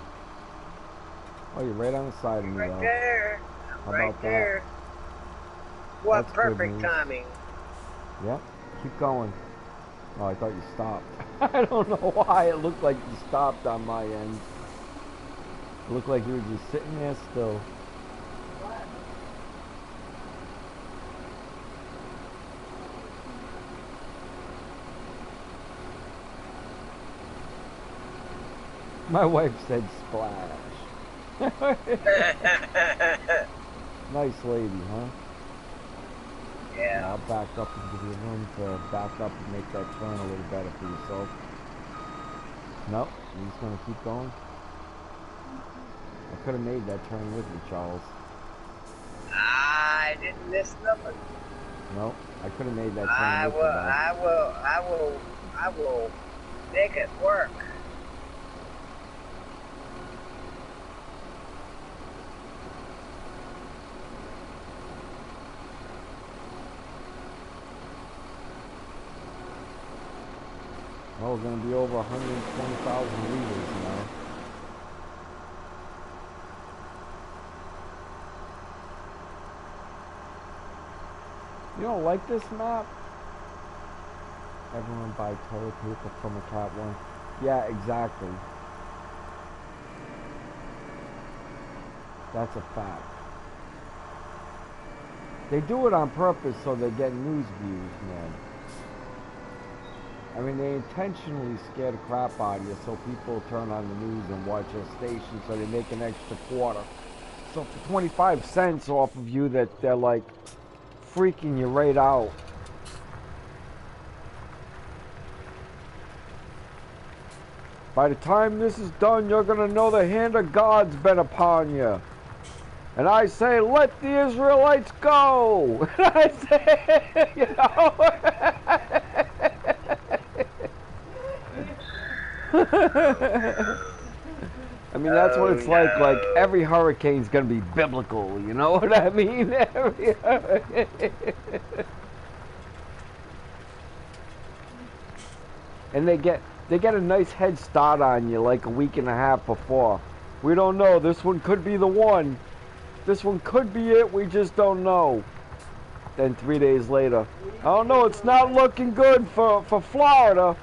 Oh, you're right on the side of me, Right though. there. How Right about there. that? What That's perfect timing. Yep. Keep going. Oh, I thought you stopped. I don't know why. It looked like you stopped on my end. It looked like you were just sitting there still. My wife said splash. Nice lady, huh? Yeah. I'll back up and give you room to back up and make that turn a little better for yourself. Nope, you're just gonna keep going. I could have made that turn with you, Charles. I didn't miss nothing. Nope, I could have made that turn with you, though. I will make it work. Oh, we're gonna be over 120,000 liters now. You don't like this map? Everyone buy toilet paper from a Cat 1. Yeah, exactly. That's a fact. They do it on purpose so they get news views, man. I mean, they intentionally scare the crap out of you so people turn on the news and watch their station so they make an extra quarter. So for 25 cents off of you, that they're like freaking you right out. By the time this is done, you're going to know the hand of God's been upon you. And I say, let the Israelites go. And I say, you know. I mean, that's what it's like. Like, every hurricane's going to be biblical. You know what I mean? and they get a nice head start on you like a week and a half before. We don't know. This one could be the one. This one could be it. We just don't know. Then 3 days later, oh no, it's not looking good for Florida.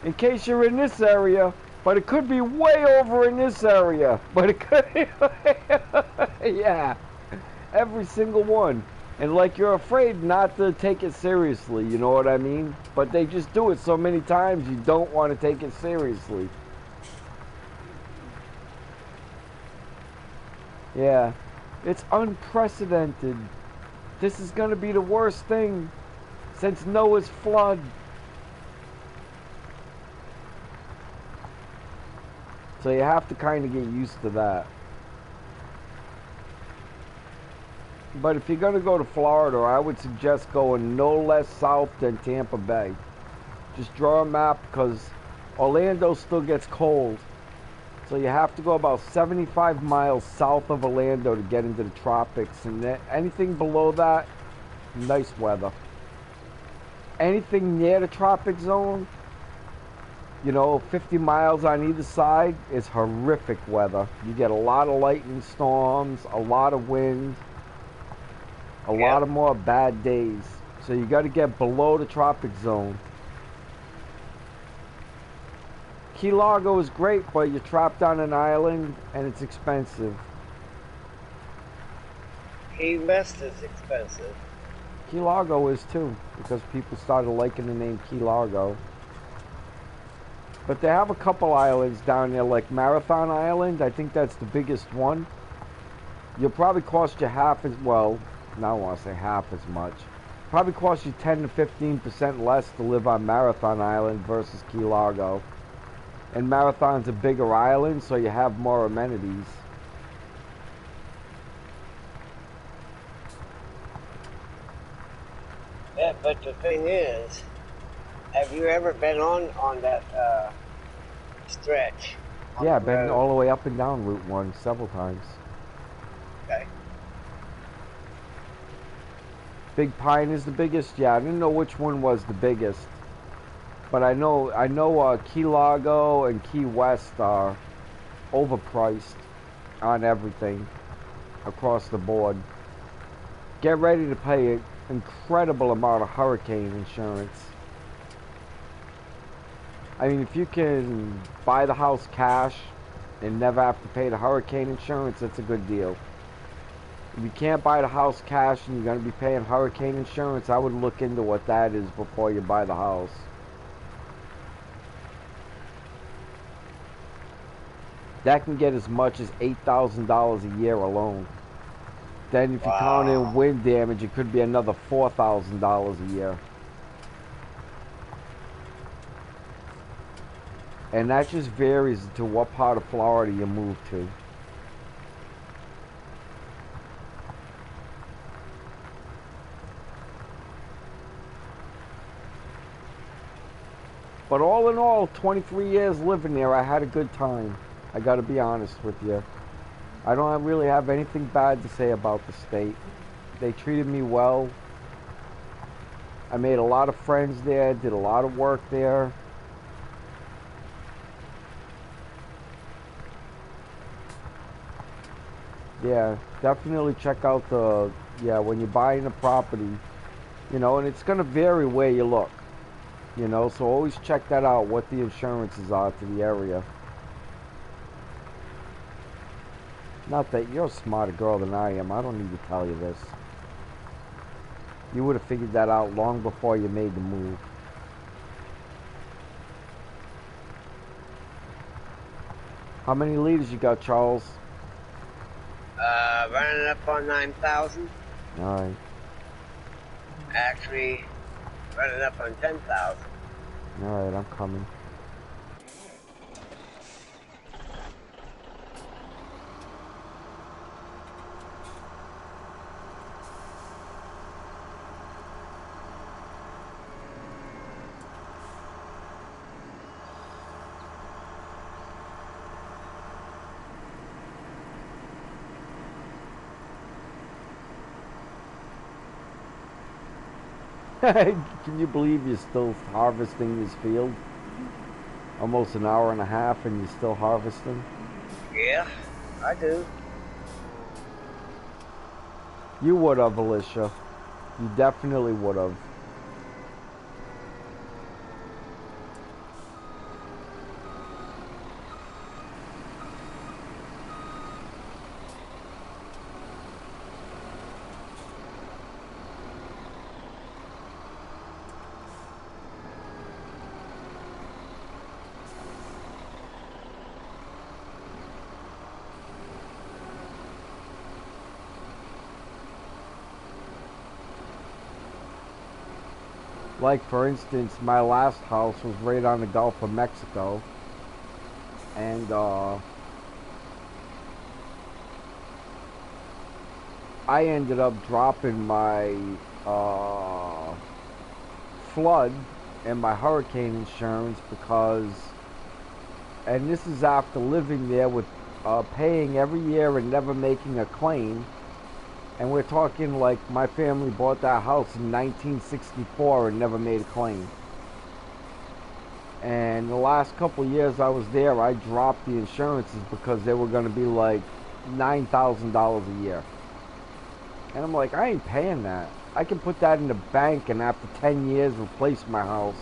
In case you're in this area, but it could be way over in this area. But it could be, yeah, every single one. And like you're afraid not to take it seriously, you know what I mean? But they just do it so many times you don't want to take it seriously. Yeah, it's unprecedented. This is going to be the worst thing since Noah's flood. So you have to kind of get used to that. But if you're going to go to Florida, I would suggest going no less south than Tampa Bay. Just draw a map because Orlando still gets cold. So you have to go about 75 miles south of Orlando to get into the tropics. And anything below that, nice weather. Anything near the tropic zone, you know, 50 miles on either side, is horrific weather. You get a lot of lightning storms, a lot of wind, a lot of more bad days. So you got to get below the tropic zone. Key Largo is great, but you're trapped on an island and it's expensive. Key West is expensive. Key Largo is too, because people started liking the name Key Largo. But they have a couple islands down there, like Marathon Island. I think that's the biggest one. You'll probably cost you half as, well, I don't want to say half as much. Probably cost you 10 to 15% less to live on Marathon Island versus Key Largo. And Marathon's a bigger island, so you have more amenities. Yeah, but the thing is, have you ever been on that stretch? Yeah, I've been all the way up and down Route 1 several times. Okay. Big Pine is the biggest. Yeah, I didn't know which one was the biggest. But I know Key Largo and Key West are overpriced on everything across the board. Get ready to pay an incredible amount of hurricane insurance. I mean, if you can buy the house cash and never have to pay the hurricane insurance, that's a good deal. If you can't buy the house cash and you're going to be paying hurricane insurance, I would look into what that is before you buy the house. That can get as much as $8,000 a year alone. Then if you count in wind damage, it could be another $4,000 a year. And that just varies to what part of Florida you move to. But all in all, 23 years living there, I had a good time. I gotta be honest with you. I don't really have anything bad to say about the state. They treated me well. I made a lot of friends there, did a lot of work there. Yeah, definitely check out the, when you're buying a property, you know, and it's gonna vary where you look. You know, so always check that out, what the insurances are to the area. Not that you're a smarter girl than I am. I don't need to tell you this. You would have figured that out long before you made the move. How many liters you got, Charles? Running up on 9,000. Alright. Actually, running up on 10,000. Alright, I'm coming. Can you believe you're still harvesting this field? Almost an hour and a half and you're still harvesting? Yeah, I do. You would have, Alicia. You definitely would have. Like, for instance, my last house was right on the Gulf of Mexico. And, I ended up dropping my, flood and my hurricane insurance because, and this is after living there with, paying every year and never making a claim. And we're talking like my family bought that house in 1964 and never made a claim. And the last couple of years I was there, I dropped the insurances because they were going to be like $9,000 a year. And I'm like, I ain't paying that. I can put that in the bank and after 10 years replace my house.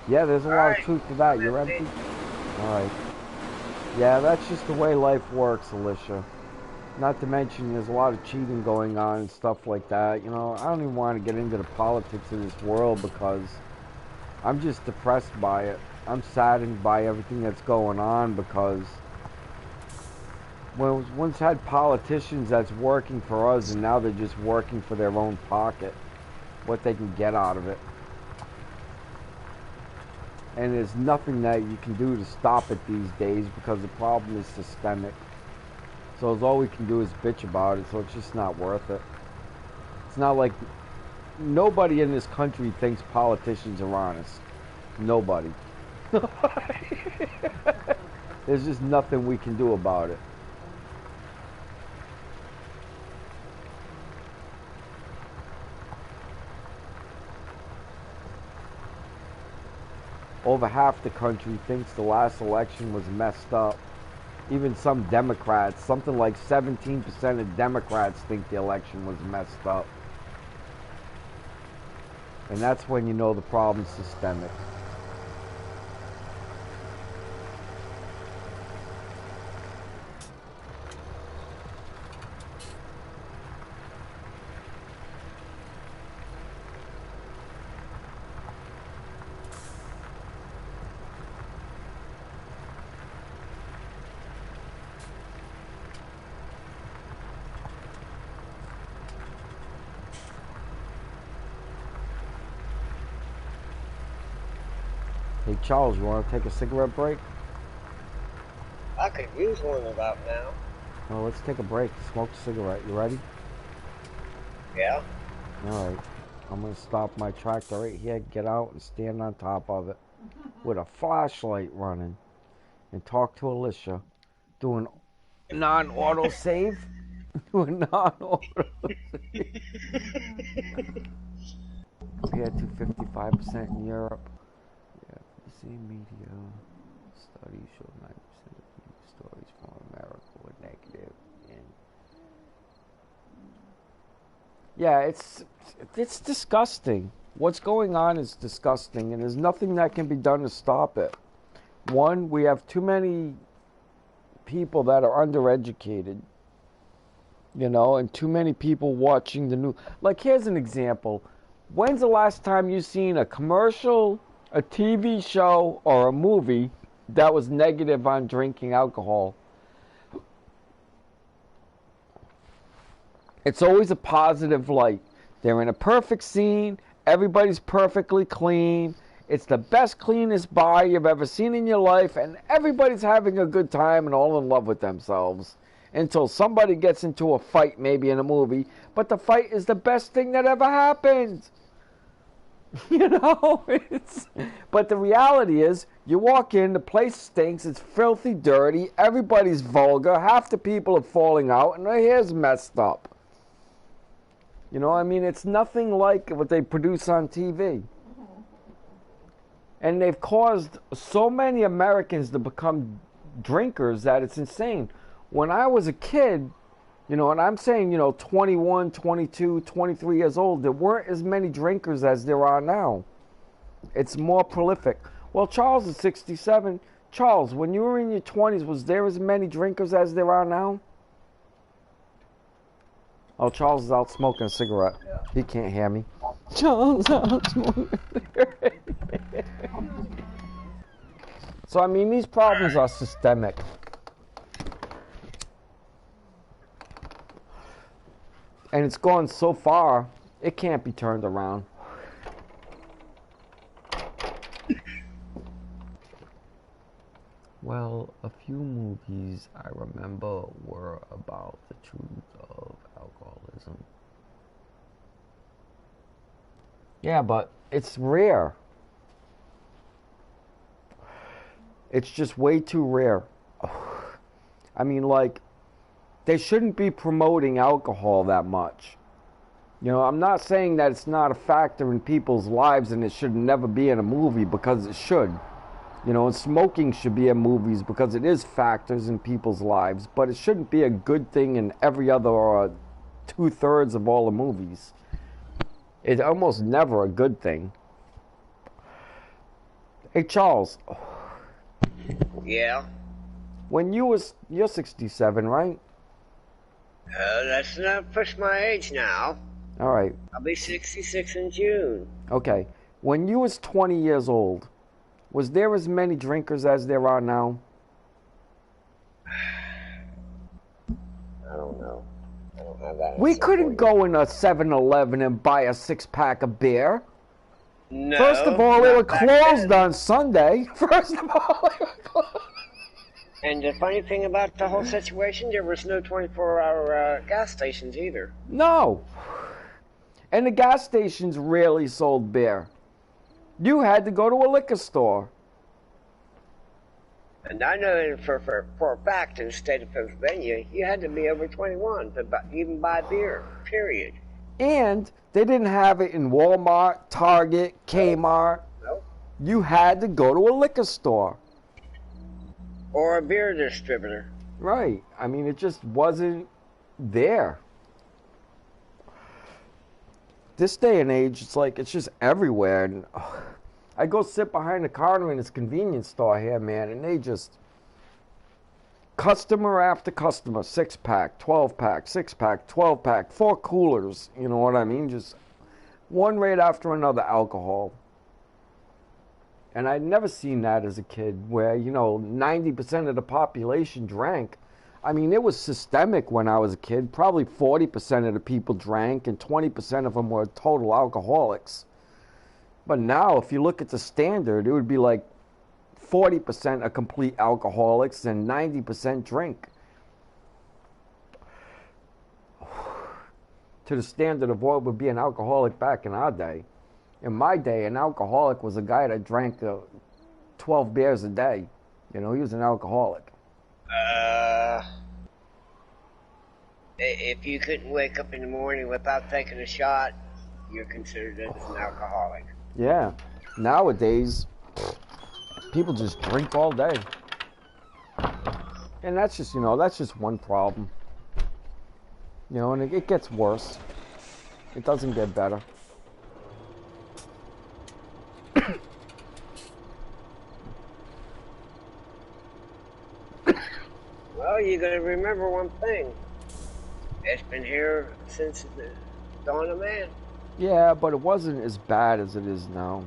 Yeah, there's a lot of truth to that. You're empty? Alright. Yeah, that's just the way life works, Alicia. Not to mention there's a lot of cheating going on and stuff like that. You know, I don't even want to get into the politics of this world because I'm just depressed by it. I'm saddened by everything that's going on because when once had politicians that's working for us and now they're just working for their own pocket, what they can get out of it. And there's nothing that you can do to stop it these days because the problem is systemic. So all we can do is bitch about it, so it's just not worth it. It's not like nobody in this country thinks politicians are honest. Nobody. There's just nothing we can do about it. Over half the country thinks the last election was messed up. Even some Democrats, something like 17% of Democrats think the election was messed up. And that's when you know the problem's systemic. Hey Charles, you want to take a cigarette break? I could use one about now. Well, let's take a break. Smoke a cigarette. You ready? Yeah. Alright. I'm going to stop my tractor right here, get out and stand on top of it with a flashlight running and talk to Alicia. Do a non-auto save. Do a non-auto save. Compared to 55% in Europe. Yeah, the same media studies show 90% of news stories from America were negative. And yeah, it's disgusting. What's going on is disgusting, and there's nothing that can be done to stop it. One, we have too many people that are undereducated, you know, and too many people watching the news. Like, here's an example. When's the last time you seen a commercial, a TV show, or a movie that was negative on drinking alcohol? It's always a positive light. They're in a perfect scene. Everybody's perfectly clean. It's the best, cleanest bar you've ever seen in your life, and everybody's having a good time and all in love with themselves. Until somebody gets into a fight, maybe in a movie, but the fight is the best thing that ever happened. You know, but the reality is, you walk in, the place stinks, it's filthy, dirty, everybody's vulgar, half the people are falling out, and their hair's messed up. You know, I mean, it's nothing like what they produce on TV. And they've caused so many Americans to become drinkers that it's insane. When I was a kid, you know, and I'm saying, you know, 21, 22, 23 years old, there weren't as many drinkers as there are now. It's more prolific. Well, Charles is 67. Charles, when you were in your 20s, was there as many drinkers as there are now? Oh, Charles is out smoking a cigarette. Yeah. He can't hear me. Charles out smoking a cigarette. So, I mean, these problems are systemic. And it's gone so far, it can't be turned around. Well, a few movies I remember were about the truth of alcoholism. Yeah, but it's rare. It's just way too rare. I mean, like, they shouldn't be promoting alcohol that much. You know, I'm not saying that it's not a factor in people's lives and it should never be in a movie, because it should. You know, and smoking should be in movies because it is factors in people's lives, but it shouldn't be a good thing in every other or 2/3 of all the movies. It's almost never a good thing. Hey, Charles. Yeah? When you're 67, right? Let's not push my age now. All right. I'll be 66 in June. Okay. When you was 20 years old, was there as many drinkers as there are now? I don't know. I don't have that. We couldn't go in a 7-Eleven and buy a 6-pack of beer. No. First of all, they were closed on Sunday. First of all, they were closed. And the funny thing about the whole situation, there was no 24-hour gas stations either. No. And the gas stations rarely sold beer. You had to go to a liquor store. And I know for a fact in the state of Pennsylvania, you had to be over 21 to even buy beer, period. And they didn't have it in Walmart, Target, Kmart. Nope. You had to go to a liquor store. Or a beer distributor. Right. I mean, it just wasn't there. This day and age, it's like, it's just everywhere. And I go sit behind the counter in this convenience store here, man, and they just, customer after customer, 6-pack, 12-pack, 6-pack, 12-pack, 4 coolers, you know what I mean? Just one right after another, alcohol. And I'd never seen that as a kid, where, you know, 90% of the population drank. I mean, it was systemic when I was a kid. Probably 40% of the people drank, and 20% of them were total alcoholics. But now, if you look at the standard, it would be like 40% are complete alcoholics and 90% drink. To the standard of what would be an alcoholic back in our day. In my day, an alcoholic was a guy that drank 12 beers a day. You know, he was an alcoholic. If you couldn't wake up in the morning without taking a shot, you're considered as an alcoholic. Yeah. Nowadays, people just drink all day. And that's just, you know, that's just one problem. You know, and it gets worse. It doesn't get better. Well, you got to remember one thing. It's been here since the dawn of man. Yeah, but it wasn't as bad as it is now.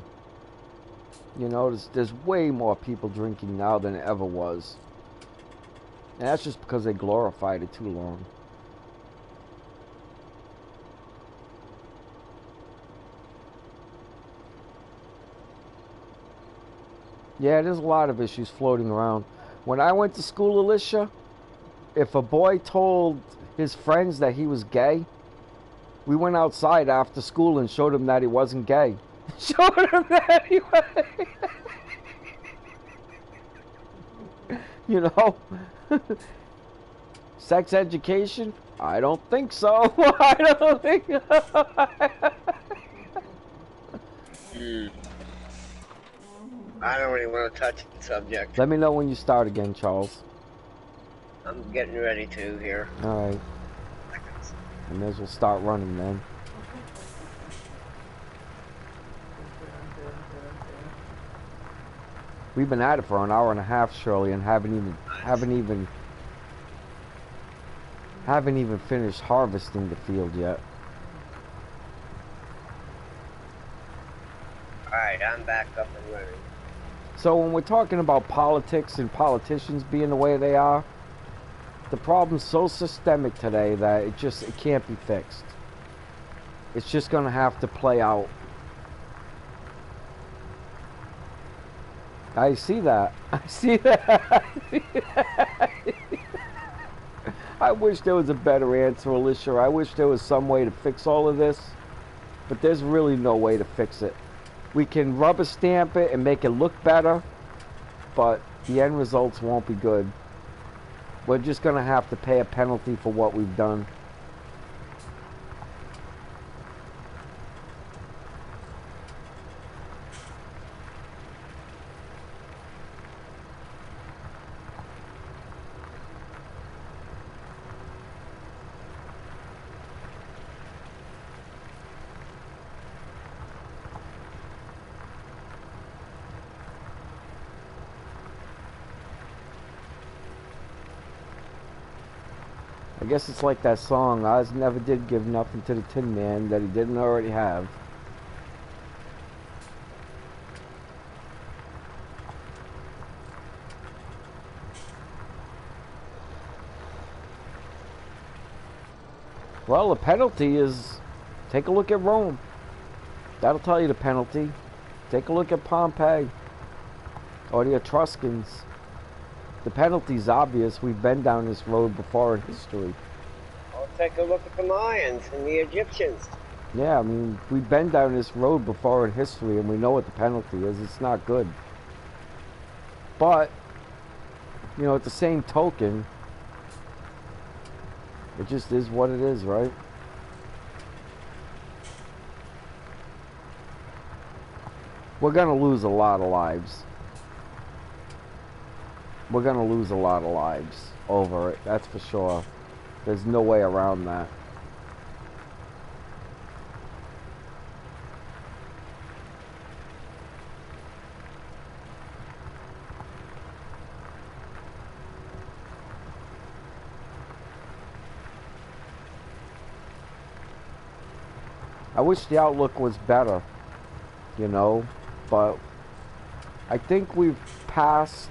You know, there's way more people drinking now than it ever was. And that's just because they glorified it too long. Yeah, there's a lot of issues floating around. When I went to school, Alicia, if a boy told his friends that he was gay, we went outside after school and showed him that he wasn't gay. Showing him that anyway. You know? Sex education? I don't think so. I don't think so. I don't really want to touch the subject. Let me know when you start again, Charles. I'm getting ready to here. Alright. I may as well start running then. We've been at it for an hour and a half, Shirley, and haven't even finished harvesting the field yet. Alright, I'm back up and running. So when we're talking about politics and politicians being the way they are, the problem's so systemic today that it can't be fixed. It's just gonna have to play out. I see that. I see that. I wish there was a better answer, Alicia. I wish there was some way to fix all of this, but there's really no way to fix it. We can rubber stamp it and make it look better, but the end results won't be good. We're just gonna have to pay a penalty for what we've done. I guess it's like that song, Oz never did give nothing to the Tin Man that he didn't already have. Well, the penalty is, take a look at Rome. That'll tell you the penalty. Take a look at Pompeii or the Etruscans. The penalty's obvious. We've been down this road before in history. I'll take a look at the Mayans and the Egyptians. Yeah, I mean, we've been down this road before in history and we know what the penalty is. It's not good. But, you know, at the same token, it just is what it is, right? We're gonna lose a lot of lives. We're gonna lose a lot of lives over it, that's for sure. There's no way around that. I wish the outlook was better, you know, but I think we've passed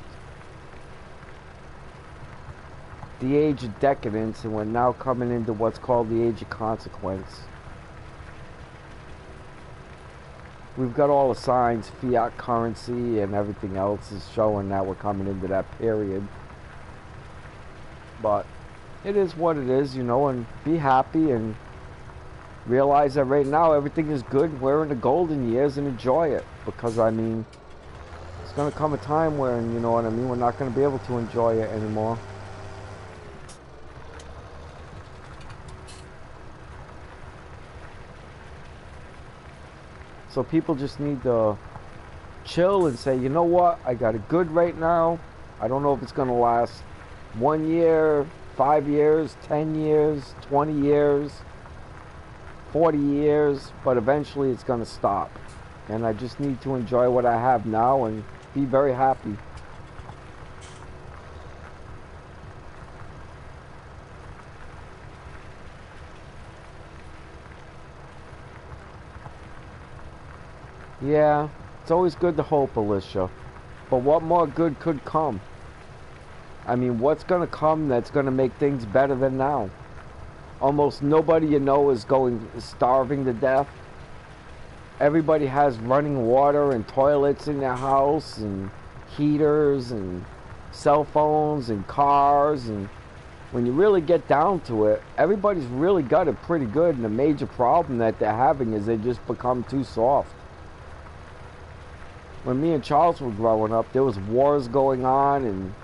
the age of decadence and we're now coming into what's called the age of consequence. We've got all the signs, fiat currency and everything else is showing that we're coming into that period. But it is what it is, you know, and be happy and realize that right now everything is good. We're in the golden years and enjoy it, because I mean, it's going to come a time where, you know what I mean, we're not going to be able to enjoy it anymore. So people just need to chill and say, you know what, I got it good right now. I don't know if it's going to last 1 year, 5 years, 10 years, 20 years, 40 years, but eventually it's going to stop. And I just need to enjoy what I have now and be very happy. Yeah, it's always good to hope, Alicia. But what more good could come? I mean, what's going to come that's going to make things better than now? Almost nobody you know is starving to death. Everybody has running water and toilets in their house and heaters and cell phones and cars, and when you really get down to it, everybody's really got it pretty good, and the major problem that they're having is they just become too soft. when me and Charles were growing up, there was wars going on, and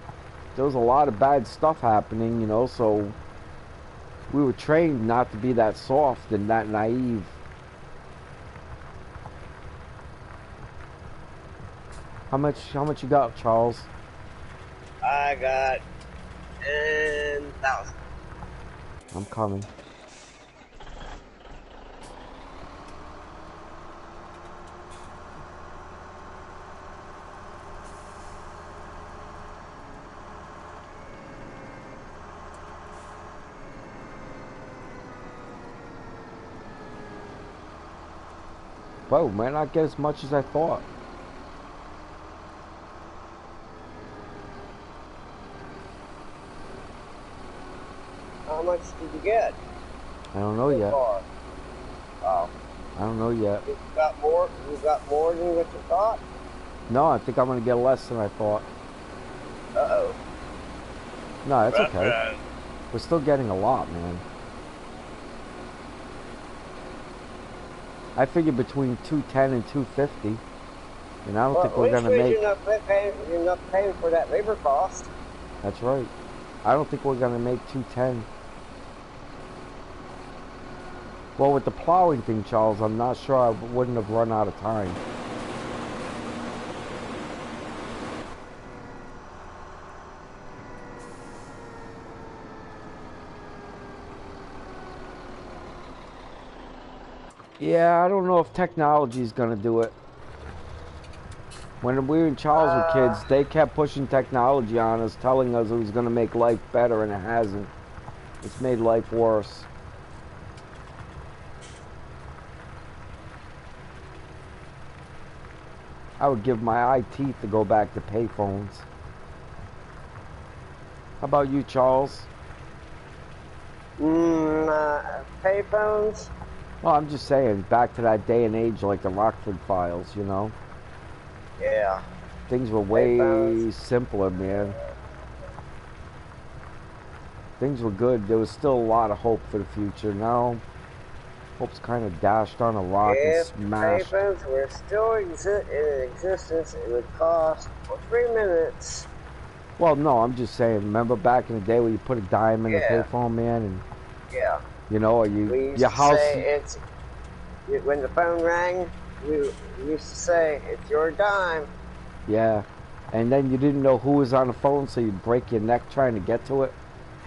there was a lot of bad stuff happening, you know, so we were trained not to be that soft and that naive. How much you got, Charles? I got 10,000. I'm coming. Whoa, might not get as much as I thought. How much did you get? I don't know yet. Far? Oh. I don't know yet. You got more? You got more than what you thought? No, I think I'm gonna get less than I thought. Uh-oh. No, it's okay. We're still getting a lot, man. I figured between 210 and 250, and I don't think we're gonna make. You're not paying for that labor cost. That's right. I don't think we're gonna make 210. Well, with the plowing thing, Charles, I'm not sure I wouldn't have run out of time. Yeah, I don't know if technology is gonna do it. When we and Charles were kids, they kept pushing technology on us, telling us it was gonna make life better, and it hasn't. It's made life worse. I would give my eye teeth to go back to payphones. How about you, Charles? Payphones? Well, I'm just saying, back to that day and age like the Rockford Files, you know? Yeah. Things were way simpler, man. Things were good. There was still a lot of hope for the future. Now, hope's kind of dashed on a rock and smashed. If payphones were still in existence, it would cost for 3 minutes. Well, no, I'm just saying, remember back in the day where you put a dime in the payphone, man? And, you know, or your house... when the phone rang, we used to say, it's your dime. Yeah. And then you didn't know who was on the phone, so you'd break your neck trying to get to it.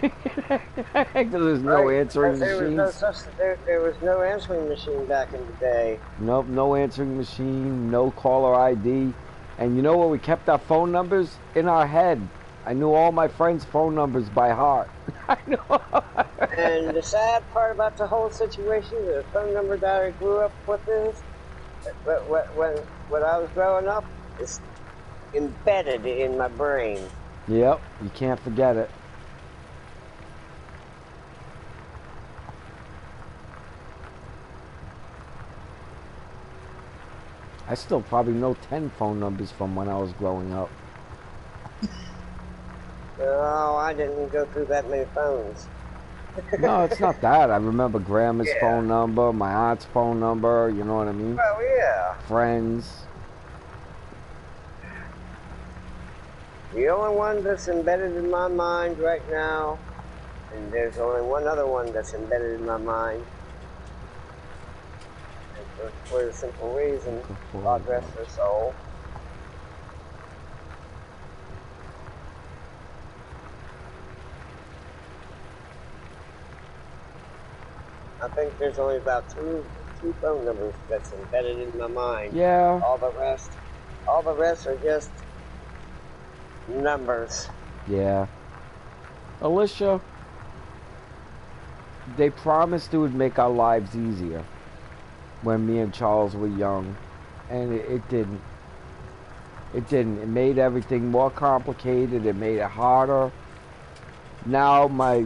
Because there's no answering machines. There was no answering machine back in the day. Nope, no answering machine, no caller ID. And you know where we kept our phone numbers? In our head. I knew all my friends' phone numbers by heart. I know. And the sad part about the whole situation, the phone number that I grew up with is, when I was growing up, is embedded in my brain. Yep, you can't forget it. I still probably know 10 phone numbers from when I was growing up. Oh, I didn't go through that many phones. No, it's not that. I remember Grandma's phone number, my aunt's phone number, you know what I mean? Oh, yeah. Friends. The only one that's embedded in my mind right now, and there's only one other one that's embedded in my mind, and for the simple reason, God rest her soul. I think there's only about two phone numbers that's embedded in my mind. Yeah. All the rest are just numbers. Yeah. Alicia, they promised it would make our lives easier when me and Charles were young, and it didn't. It didn't. It made everything more complicated. It made it harder. Now my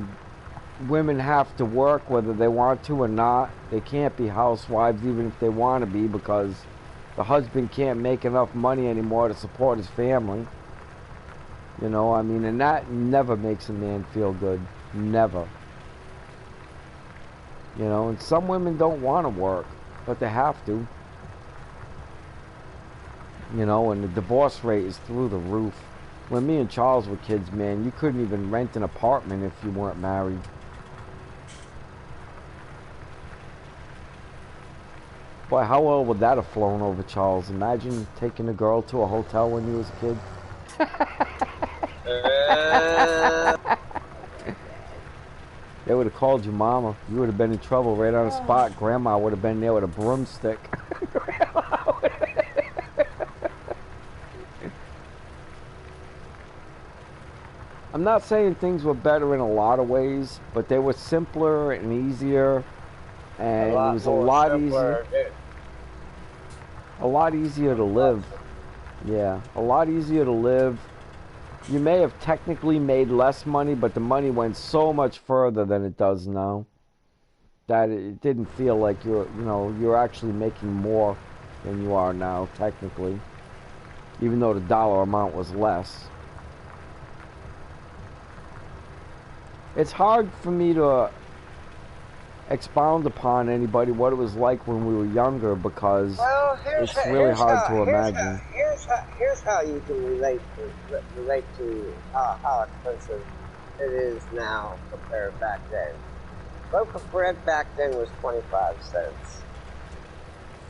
women have to work whether they want to or not. They can't be housewives even if they want to be, because the husband can't make enough money anymore to support his family. You know, I mean, and that never makes a man feel good. Never. You know, and some women don't want to work, but they have to. You know, and the divorce rate is through the roof. When me and Charles were kids, man, you couldn't even rent an apartment if you weren't married. Boy, how well would that have flown over, Charles? Imagine taking a girl to a hotel when you was a kid. They would have called you mama. You would have been in trouble right on the spot. Grandma would have been there with a broomstick. I'm not saying things were better in a lot of ways, but they were simpler and easier, and it was a lot easier. A lot easier to live. Yeah, a lot easier to live. You may have technically made less money, but the money went so much further than it does now that it didn't feel like you're actually making more than you are now, technically, even though the dollar amount was less. It's hard for me to expound upon anybody what it was like when we were younger, because it's really hard to imagine. Here's how you can relate to how expensive it is now compared back then. Loaf of bread back then was 25 cents.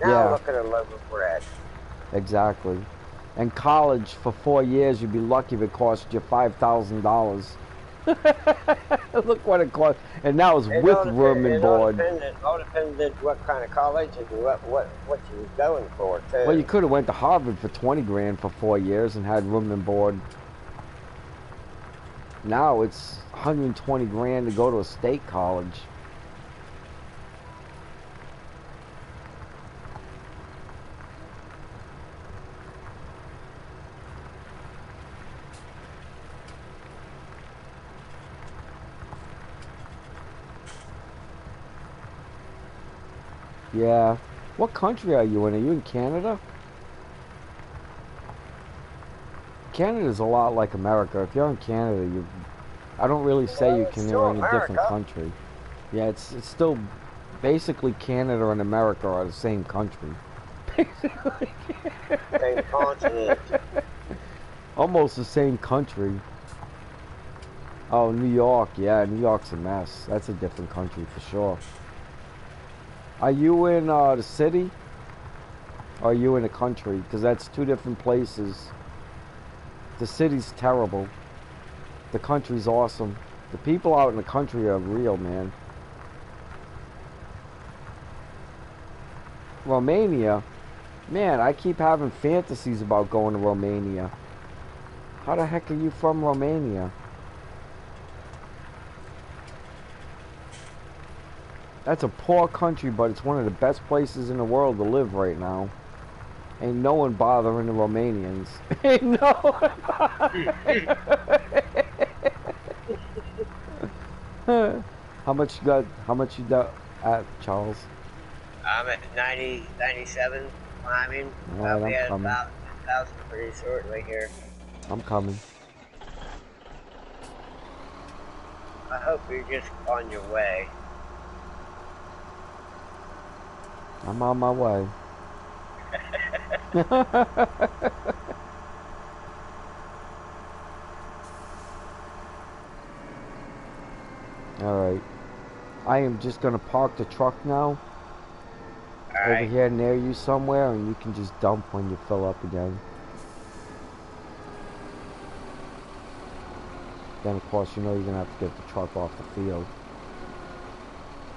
Now look at a loaf of bread. Exactly. And college for 4 years, you'd be lucky if it cost you $5,000. Look what it cost, and that was with room and board. It all depended what kind of college and what you was going for too. Well, you could have went to Harvard for 20 grand for 4 years and had room and board. Now it's 120 grand to go to a state college. Yeah. What country are you in? Are you in Canada? Canada's a lot like America. If you're in Canada, I don't really say you can live in a different country. Yeah, it's still basically Canada and America are the same country. Basically. Same continent. Almost the same country. Oh, New York. Yeah, New York's a mess. That's a different country for sure. Are you in the city? Or are you in a country? Because that's two different places. The city's terrible. The country's awesome. The people out in the country are real, man. Romania? Man, I keep having fantasies about going to Romania. How the heck are you from Romania? That's a poor country, but it's one of the best places in the world to live right now. Ain't no one bothering the Romanians. Ain't no one bothering. How much you got at, Charles? I'm at 97 climbing. I'll be at about 1,000 pretty shortly here. I'm coming. I hope you're just on your way. I'm on my way. Alright. I am just gonna park the truck now. Over here near you somewhere, and you can just dump when you fill up again. Then of course you know you're gonna have to get the truck off the field.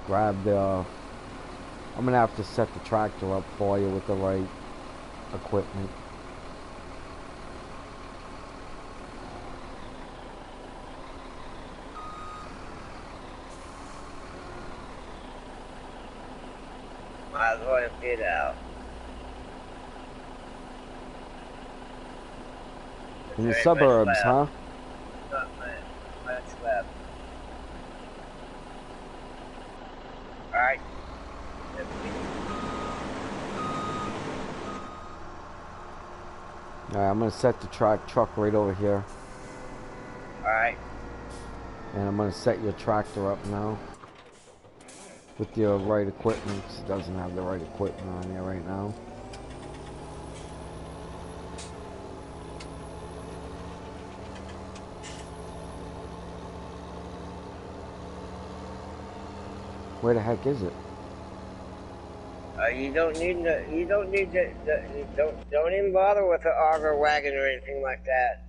Grab the I'm gonna have to set the tractor up for you with the right equipment. Might as well get out. In the suburbs, huh? Not much left. Alright. Alright, I'm gonna set the truck right over here. Alright. And I'm gonna set your tractor up now. With your right equipment, 'cause it doesn't have the right equipment on there right now. Where the heck is it? You don't need don't even bother with the auger wagon or anything like that.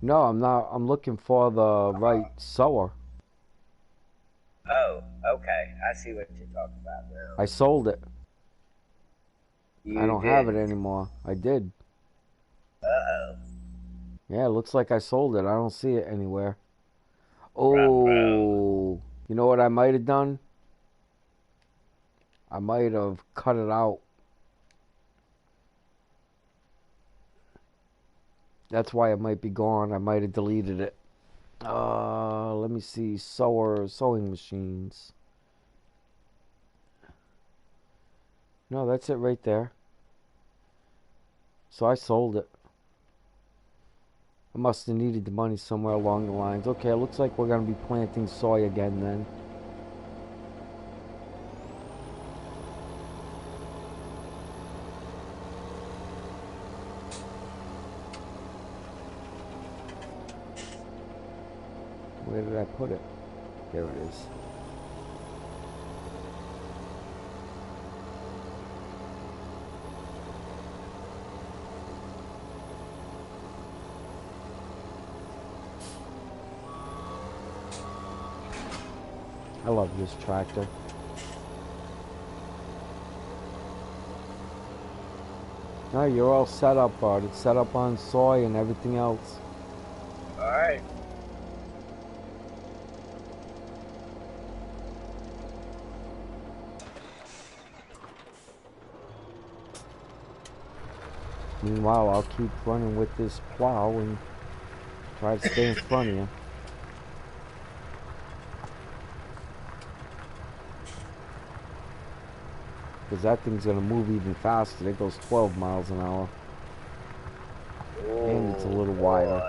No, I'm not. I'm looking for the right sower. Oh, okay. I see what you're talking about now. I sold it. I You don't did. have it anymore. I did. Uh-oh. Yeah, it looks like I sold it. I don't see it anywhere. Ruh-roh. Oh, you know what I might have done? I might have cut it out. That's why it might be gone. I might have deleted it. Let me see. Sewing machines. No, that's it right there. So I sold it. I must have needed the money somewhere along the lines. Okay, it looks like we're going to be planting soy again then. Where did I put it? There it is. I love this tractor. No, you're all set up, Bart. It's set up on soy and everything else. Alright. Meanwhile, I'll keep running with this plow and try to stay in front of you. Because that thing's going to move even faster. It goes 12 miles an hour. And it's a little wider.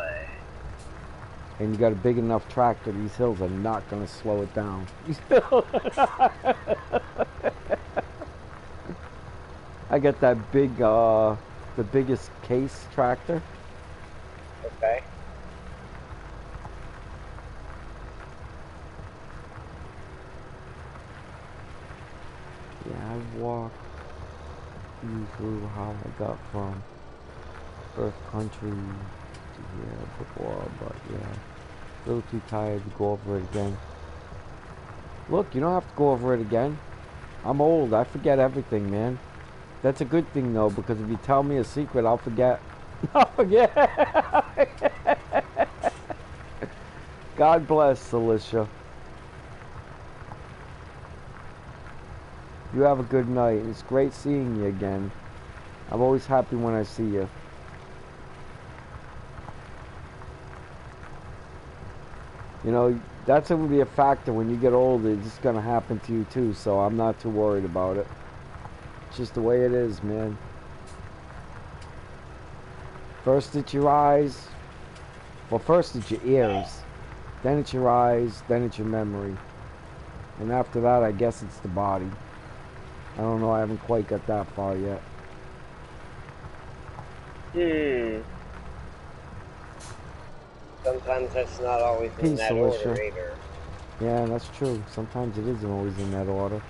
And you got a big enough tractor, these hills are not going to slow it down. I got that big, the biggest case tractor. Okay. Yeah, I walked you through how I got from Earth Country to here before, but yeah, a little too tired to go over it again. Look, you don't have to go over it again. I'm old, I forget everything, man. That's a good thing though, because if you tell me a secret, I'll forget. I'll forget. God bless, Alicia. You have a good night. It's great seeing you again. I'm always happy when I see you. You know, that's going to be a factor when you get older. It's going to happen to you too, so I'm not too worried about it. It's just the way it is, man. First it's your eyes. Well, first it's your ears. Then it's your eyes. Then it's your memory. And after that, I guess it's the body. I don't know. I haven't quite got that far yet. Sometimes that's not always in that Alicia. order either. Yeah, that's true. Sometimes it isn't always in that order.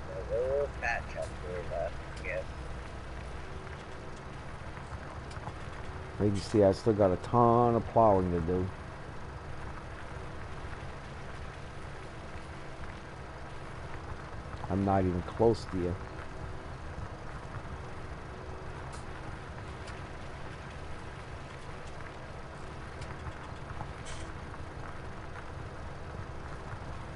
There's a little patch up there left, I guess. You can see I still got a ton of plowing to do. I'm not even close to you.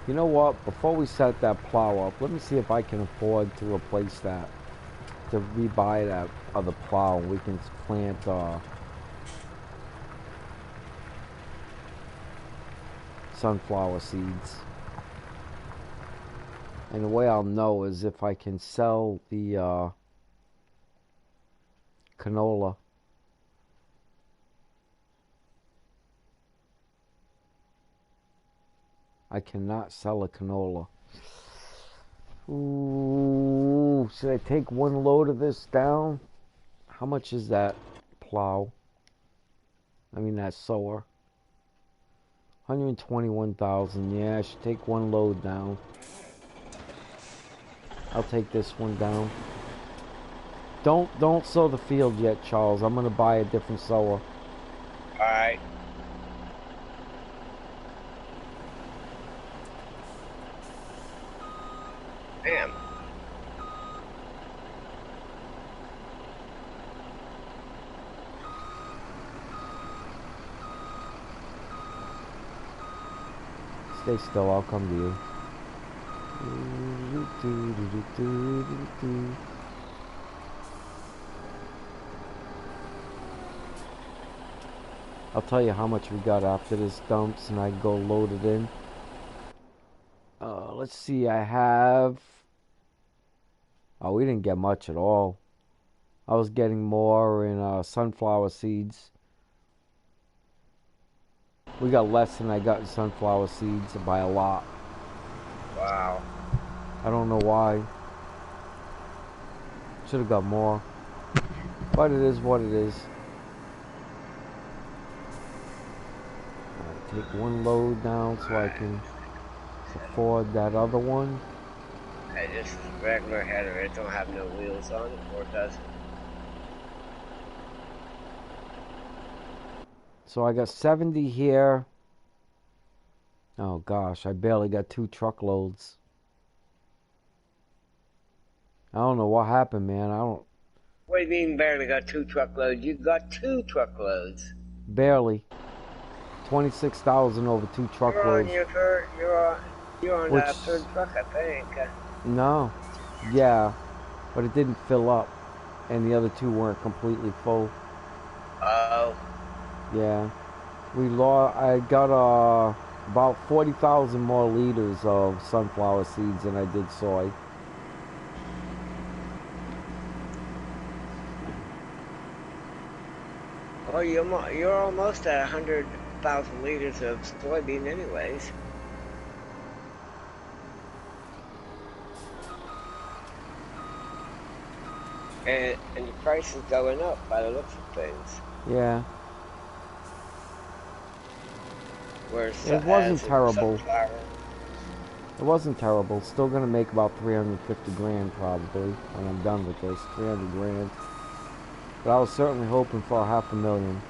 You know what? Before we set that plow up, let me see if I can afford to replace that. To rebuy that other plow. We can plant sunflower seeds. And the way I'll know is if I can sell the canola. I cannot sell a canola. Ooh, should I take one load of this down? How much is that plow? I mean that sower. 121,000. Yeah, I should take one load down. I'll take this one down. Don't sow the field yet, Charles. I'm gonna buy a different sower. Alright. Bam. Stay still, I'll come to you. I'll tell you how much we got after this dumps and I go load it in. Let's see, I have... Oh, we didn't get much at all. I was getting more in sunflower seeds. We got less than I got in sunflower seeds by a lot. Wow. I don't know why. Should have got more. But it is what it is. Take one load down so I can afford that other one. Hey, this is a regular header. It don't have no wheels on it, or does it? So I got 70 here. Oh gosh, I barely got 2 truckloads. I don't know what happened, man. I don't... What do you mean barely got 2 truckloads? You got 2 truckloads. Barely. 26,000 over 2 truckloads. You're on that third truck, I think. No. Yeah. But it didn't fill up. And the other 2 weren't completely full. Oh. Yeah. I got about 40,000 more liters of sunflower seeds than I did soy. Well, you're almost at 100,000 liters of soybean anyways. And the price is going up by the looks of things. Yeah. Whereas It wasn't terrible. It wasn't terrible. Still gonna make about 350 grand probably when I'm done with this. 300 grand. But I was certainly hoping for $500,000.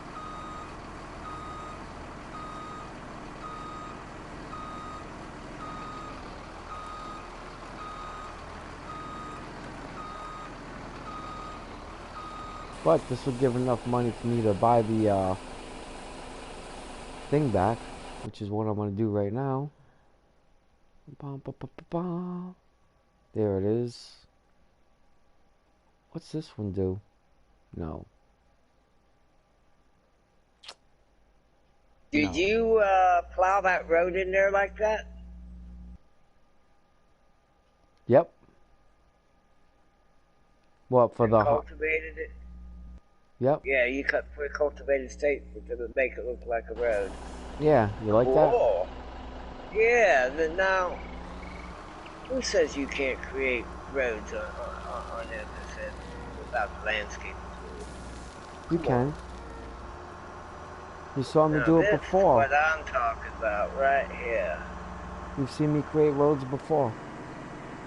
But this would give enough money for me to buy the thing back, which is what I'm gonna do right now. There it is. What's this one do? No. Did you plow that road in there like that? Yep. What, for the... Cultivated it? Yep. Yeah, you cut for a cultivated state to make it look like a road. Yeah, you like that? Yeah, now, who says you can't create roads on FS17 without the landscape tool? You can. You saw me do it before. That's what I'm talking about, right here. You've seen me create roads before.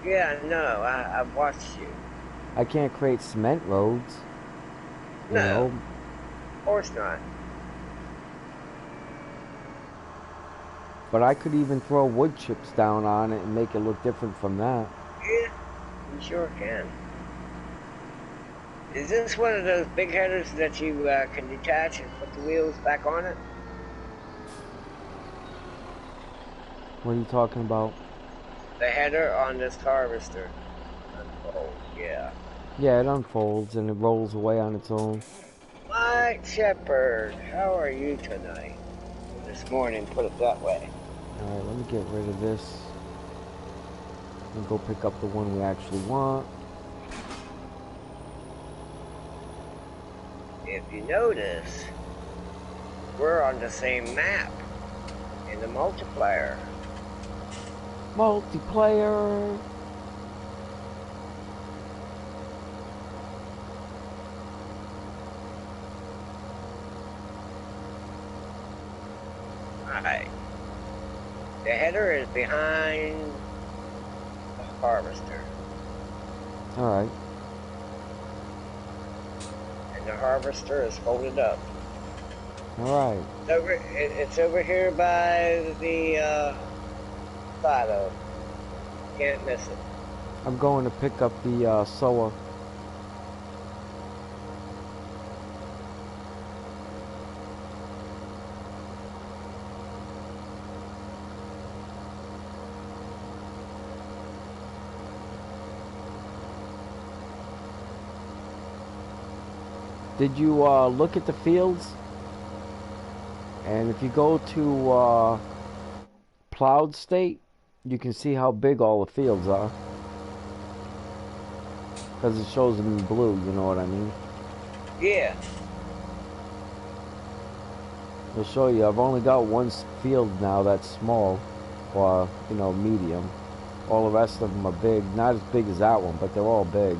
Yeah, I know. I've watched you. I can't create cement roads. No, you know? Of course not. But I could even throw wood chips down on it and make it look different from that. Yeah, you sure can. Is this one of those big headers that you can detach and put the wheels back on it? What are you talking about? The header on this harvester. Unfold, yeah. Yeah, it unfolds and it rolls away on its own. Mike Shepard, how are you tonight? This morning, put it that way. Alright, let me get rid of this. And go pick up the one we actually want. If you notice, we're on the same map in the multiplayer. Multiplayer! Alright. The header is behind the harvester. Alright. And the harvester is folded up. Alright. It's over here by the silo. Can't miss it. I'm going to pick up the sower. Did you look at the fields? And if you go to plowed state, you can see how big all the fields are. Because it shows them in blue, you know what I mean? Yeah. I'll show you. I've only got one field now that's small, or, you know, medium. All the rest of them are big. Not as big as that one, but they're all big.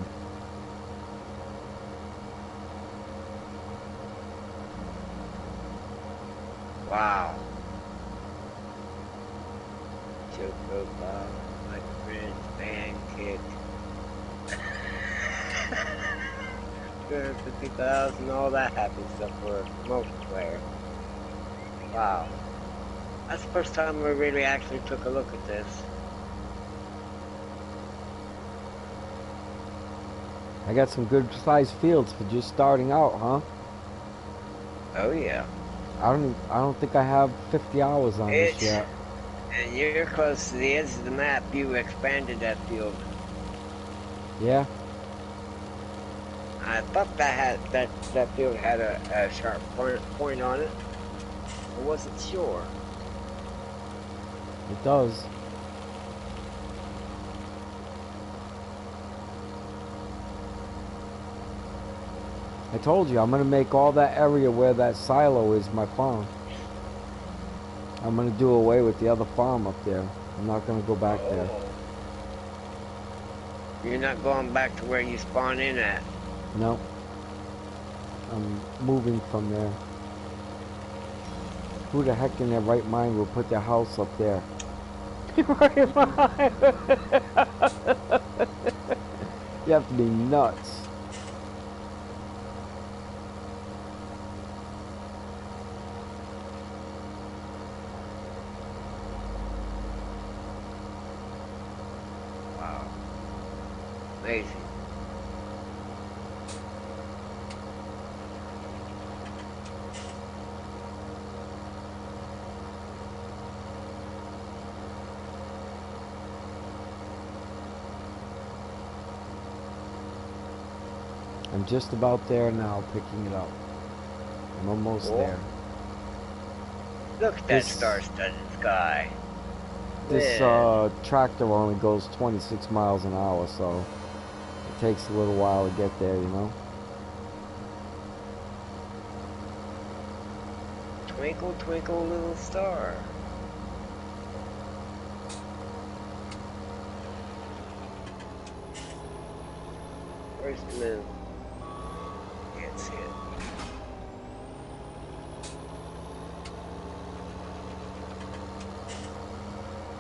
Wow. Choco Bob, my friend's band kick. 250,000, all that happy stuff for a multiplayer. Wow. That's the first time we really actually took a look at this. I got some good sized fields for just starting out, huh? Oh yeah. I don't think I have 50 hours on this yet. And you're close to the edge of the map. You expanded that field. Yeah. I thought that field had a sharp point on it. I wasn't sure. It does. I told you, I'm going to make all that area where that silo is my farm. I'm going to do away with the other farm up there. I'm not going to go back there. You're not going back to where you spawn in at? No. I'm moving from there. Who the heck in their right mind will put their house up there? Right mind. You have to be nuts. Wow. Amazing. I'm just about there now, picking it up. I'm almost there. Look at that star-studded sky. This tractor only goes 26 miles an hour, so it takes a little while to get there, you know? Twinkle, twinkle, little star. Where's the moon? Can't see it.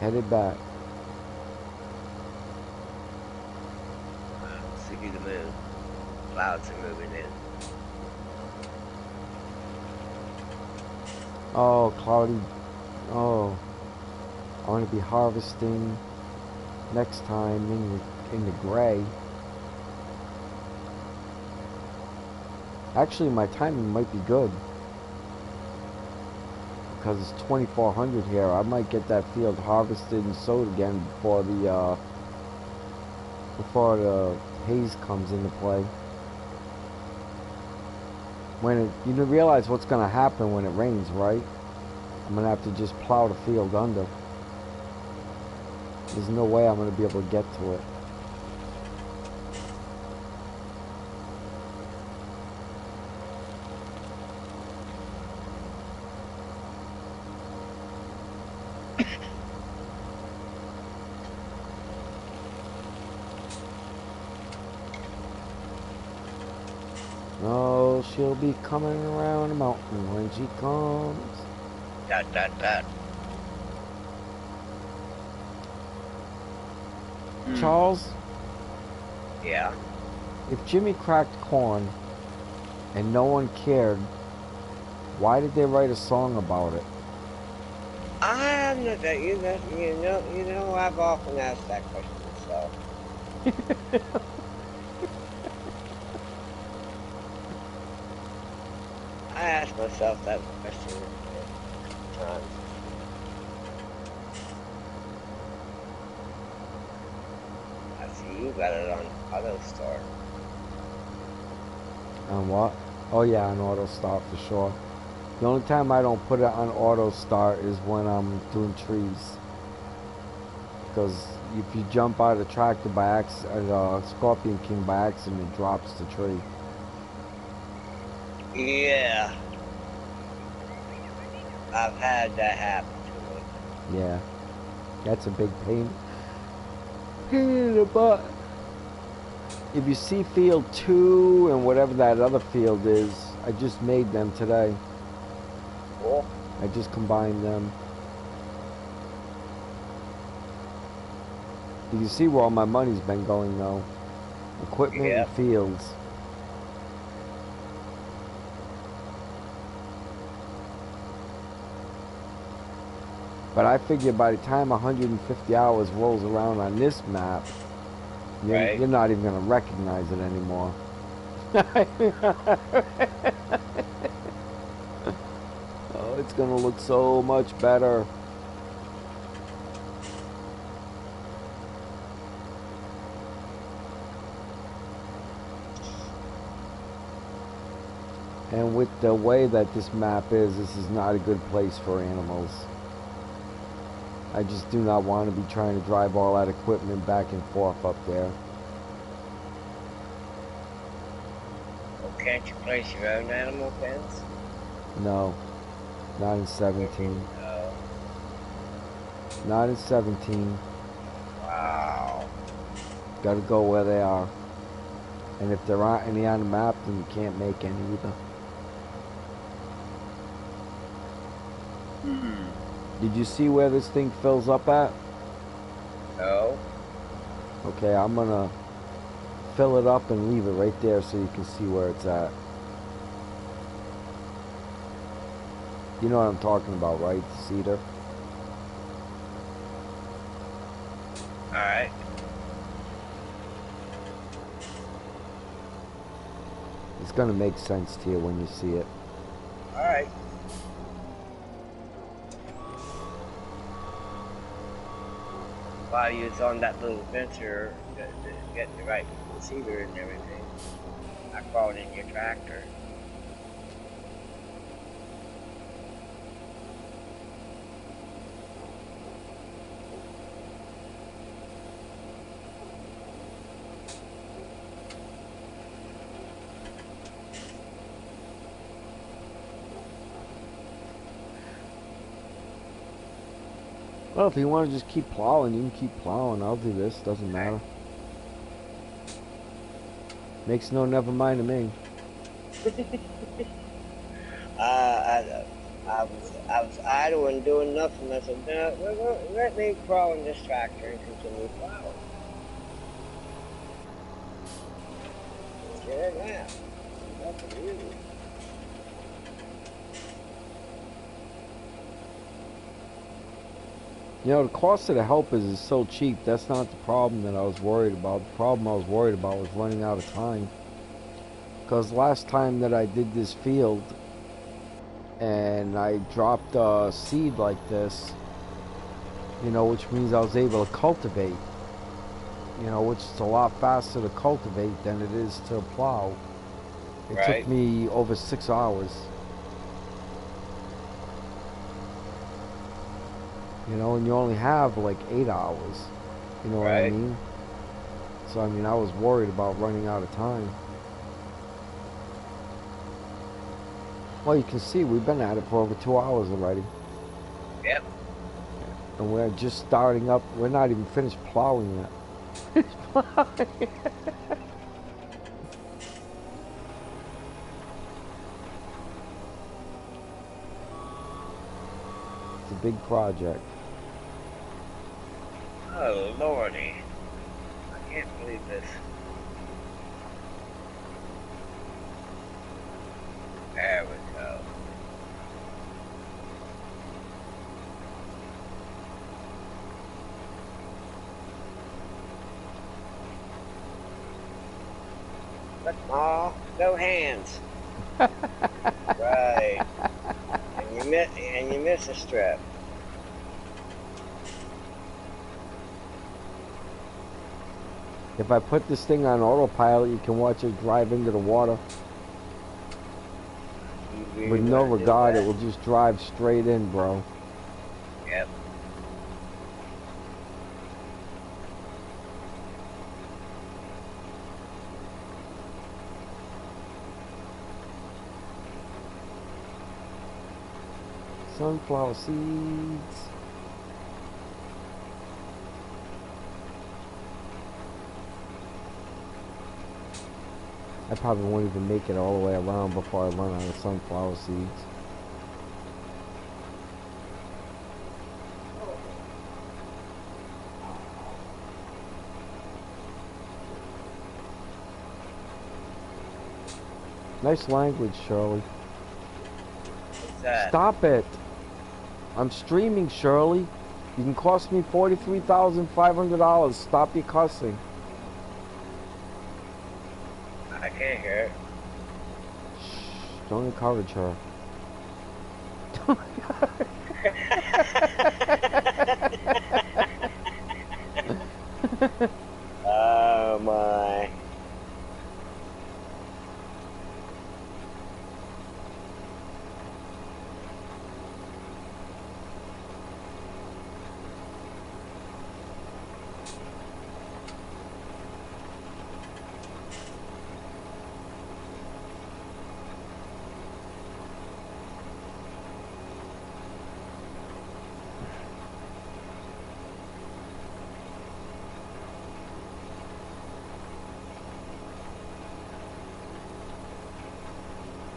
Headed back. See the moon. Clouds are moving in. Oh, cloudy. Oh, I want to be harvesting next time in the gray. Actually, my timing might be good because it's 2400 here. I might get that field harvested and sowed again before the haze comes into play. When you realize what's going to happen when it rains, right? I'm going to have to just plow the field under. There's no way I'm going to be able to get to it. Oh, she'll be coming around the mountain when she comes. Dot, dot, dot. Charles? Yeah. If Jimmy cracked corn and no one cared, why did they write a song about it? I'm not that. You know. I've often asked that question myself. I ask myself that question times. I see you got it on auto start. On what? Oh yeah, on auto start for sure. The only time I don't put it on auto start is when I'm doing trees. Because if you jump out of the tractor by accident, Scorpion King by accident, it drops the tree. Yeah. I've had that happen to me. Yeah. That's a big pain. Pain in the butt. If you see field 2 and whatever that other field is, I just made them today. Cool. I just combined them. You can see where all my money's been going though. Equipment and fields. But I figure by the time 150 hours rolls around on this map, you're not even going to recognize it anymore. Oh, it's going to look so much better. And with the way that this map is, this is not a good place for animals. I just do not want to be trying to drive all that equipment back and forth up there. Well, can't you place your own animal pens? No. Not in 17. No. Not in 17. Wow. Gotta go where they are. And if there aren't any on the map, then you can't make any either. Did you see where this thing fills up at? No. Okay, I'm gonna fill it up and leave it right there so you can see where it's at. You know what I'm talking about, right? Cedar. Alright. It's gonna make sense to you when you see it. Alright. While you was on that little adventure to get the right receiver and everything, I crawled in your tractor. Well, if you want to just keep plowing, you can keep plowing. I'll do this. Doesn't matter. Makes no never mind to me. I was idle and doing nothing. I said, no, let me crawl in this tractor and continue plowing. Get it now. Nothing really. You know, the cost of the helpers is so cheap. That's not the problem that I was worried about. The problem I was worried about was running out of time. Because last time that I did this field and I dropped a seed like this, you know, which means I was able to cultivate, you know, which is a lot faster to cultivate than it is to plow. It took me over 6 hours. You know, and you only have like 8 hours. You know what I mean? So, I mean, I was worried about running out of time. Well, you can see we've been at it for over 2 hours already. Yep. And we're just starting up. We're not even finished plowing yet. big project. Oh, lordy. I can't believe this. There we go. Look, Ma, no hands. Right. And you miss a strip. If I put this thing on autopilot, you can watch it drive into the water. Really with no regard, it will just drive straight in, bro. Yep. Sunflower seeds. I probably won't even make it all the way around before I run out of sunflower seeds. Nice language, Shirley. What's that? Stop it. I'm streaming, Shirley. You can cost me $43,500. Stop your cussing. I can't hear it. Shh, don't encourage her. Oh my.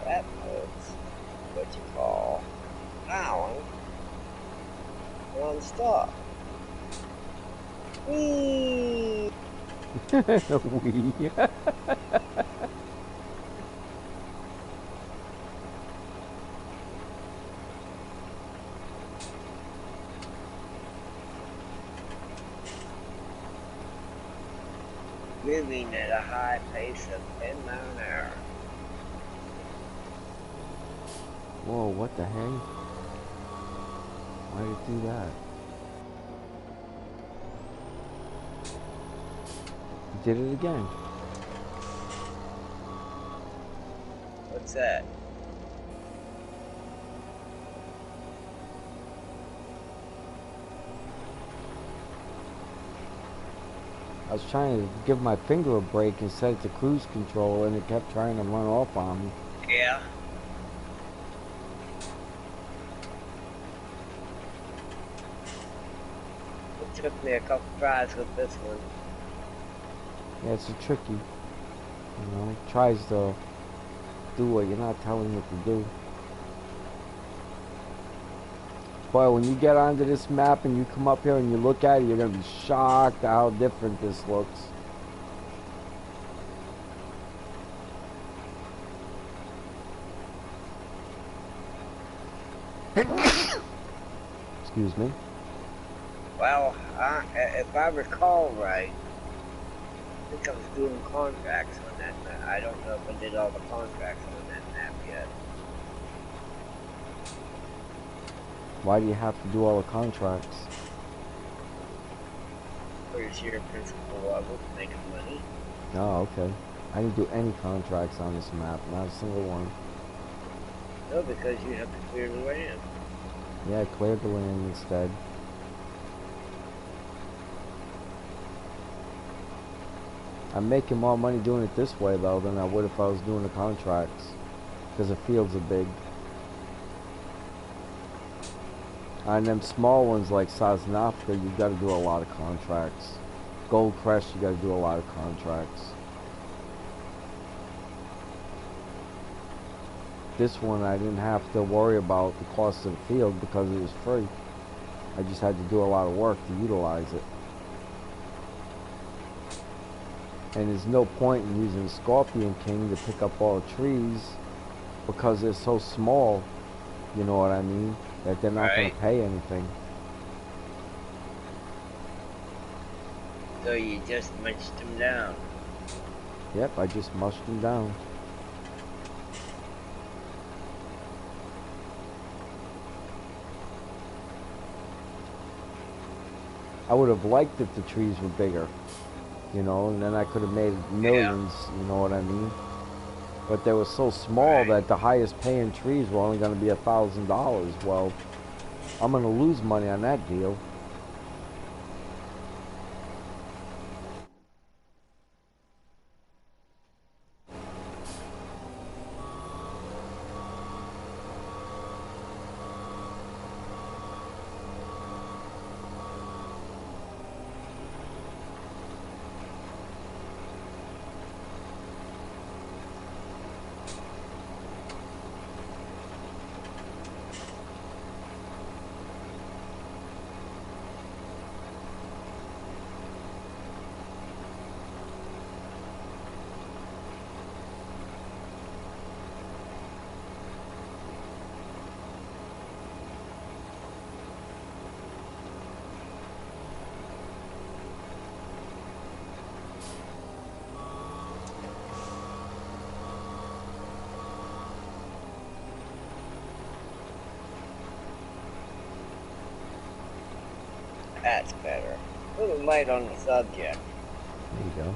That was what you call plowing non-stop. Whee! Wee. Moving at a high pace of 10 miles an hour. Whoa, what the heck? Why did it do that? It did it again. What's that? I was trying to give my finger a break and set it to cruise control, and it kept trying to run off on me. Yeah. It took me a couple tries with this one. Yeah, it's a tricky. You know, it tries to do what you're not telling it to do. But when you get onto this map and you come up here and you look at it, you're going to be shocked at how different this looks. Excuse me. Well, if I recall right, I think I was doing contracts on that map. I don't know if I did all the contracts on that map yet. Why do you have to do all the contracts? Where's your principal level making money? Oh, okay. I didn't do any contracts on this map, not a single one. No, because you have to clear the land. Yeah, I cleared the land instead. I'm making more money doing it this way though than I would if I was doing the contracts, because the fields are big. On them small ones like Sosnofka, you got to do a lot of contracts. Gold Crest, you got to do a lot of contracts. This one I didn't have to worry about the cost of the field because it was free. I just had to do a lot of work to utilize it. And there's no point in using a Scorpion King to pick up all the trees because they're so small, you know what I mean, that they're not going to pay anything. So you just munched them down? Yep, I just mushed them down. I would have liked if the trees were bigger, you know, and then I could have made millions, you know what I mean? But they were so small that the highest paying trees were only going to be $1,000. Well, I'm going to lose money on that deal. That's better. A little light on the subject. There you go.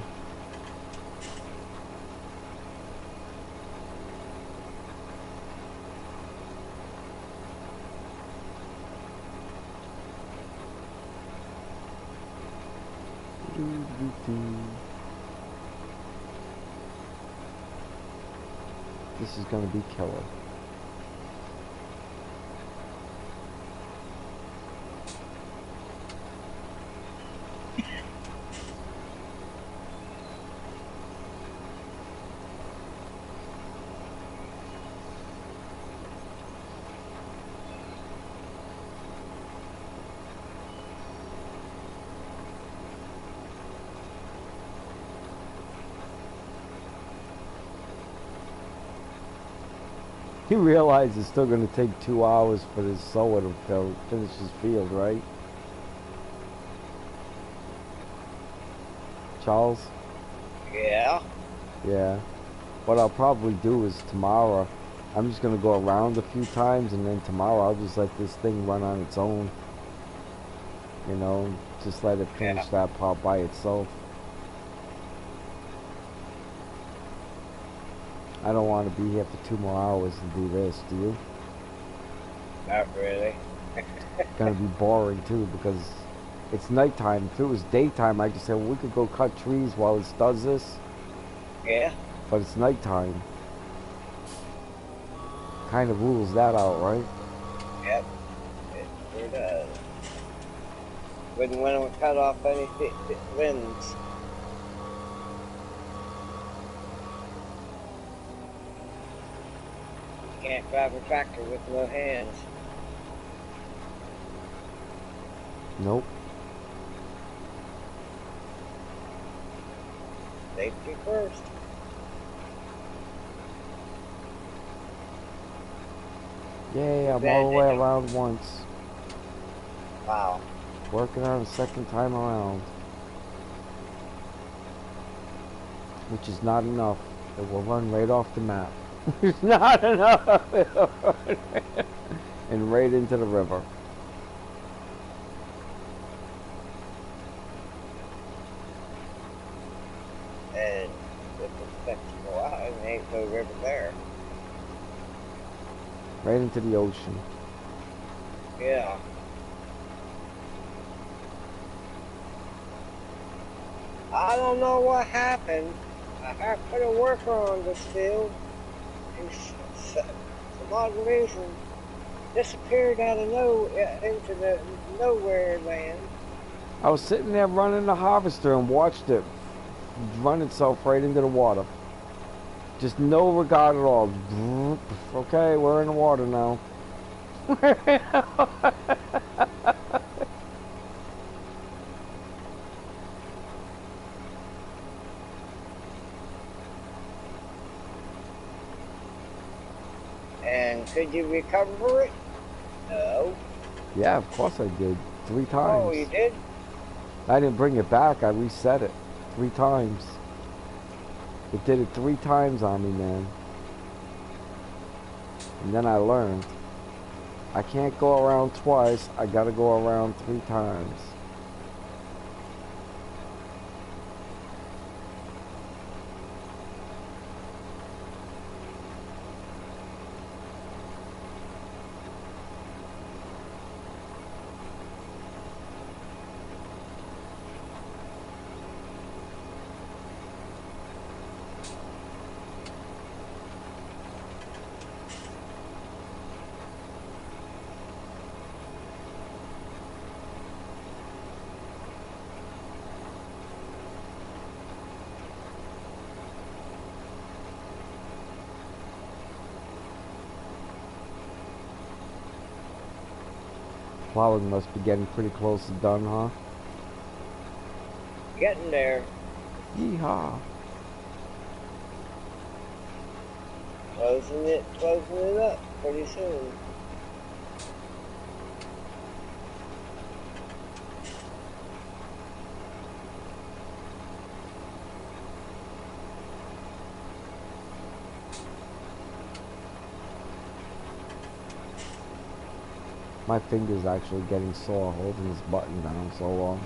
This is going to be killer. He realized it's still going to take 2 hours for this sower to finish his field, right? Charles? Yeah? Yeah. What I'll probably do is tomorrow, I'm just going to go around a few times, and then tomorrow I'll just let this thing run on its own. You know, just let it finish that part by itself. I don't want to be here for 2 more hours to do this, do you? Not really. It's going to be boring too because it's nighttime. If it was daytime, I could say, well, we could go cut trees while it does this. Yeah. But it's nighttime. Kind of rules that out, right? Yep. It sure does. Wouldn't want to cut off any limbs. Can't drive a tractor with no hands. Nope. Safety first. Yay, I'm all the way around once. Wow. Working on a second time around. Which is not enough. It will run right off the map. It's not enough. And right into the river. And with respect to go out, there ain't no river there. Right into the ocean. Yeah. I don't know what happened. I put a worker on this field, and some odd reason disappeared out of into the nowhere land. I was sitting there running the harvester and watched it run itself right into the water. Just no regard at all. Okay, we're in the water now. Could you recover it? No. Yeah, of course I did. 3 Oh, times. you did? I didn't bring it back. I reset it 3 times. It did it 3 times on me, man. And then I learned. I can't go around twice. I gotta go around 3 times. Plowing must be getting pretty close to done, huh? Getting there. Yeehaw. Closing it up pretty soon. My finger's actually getting sore holding this button down so long.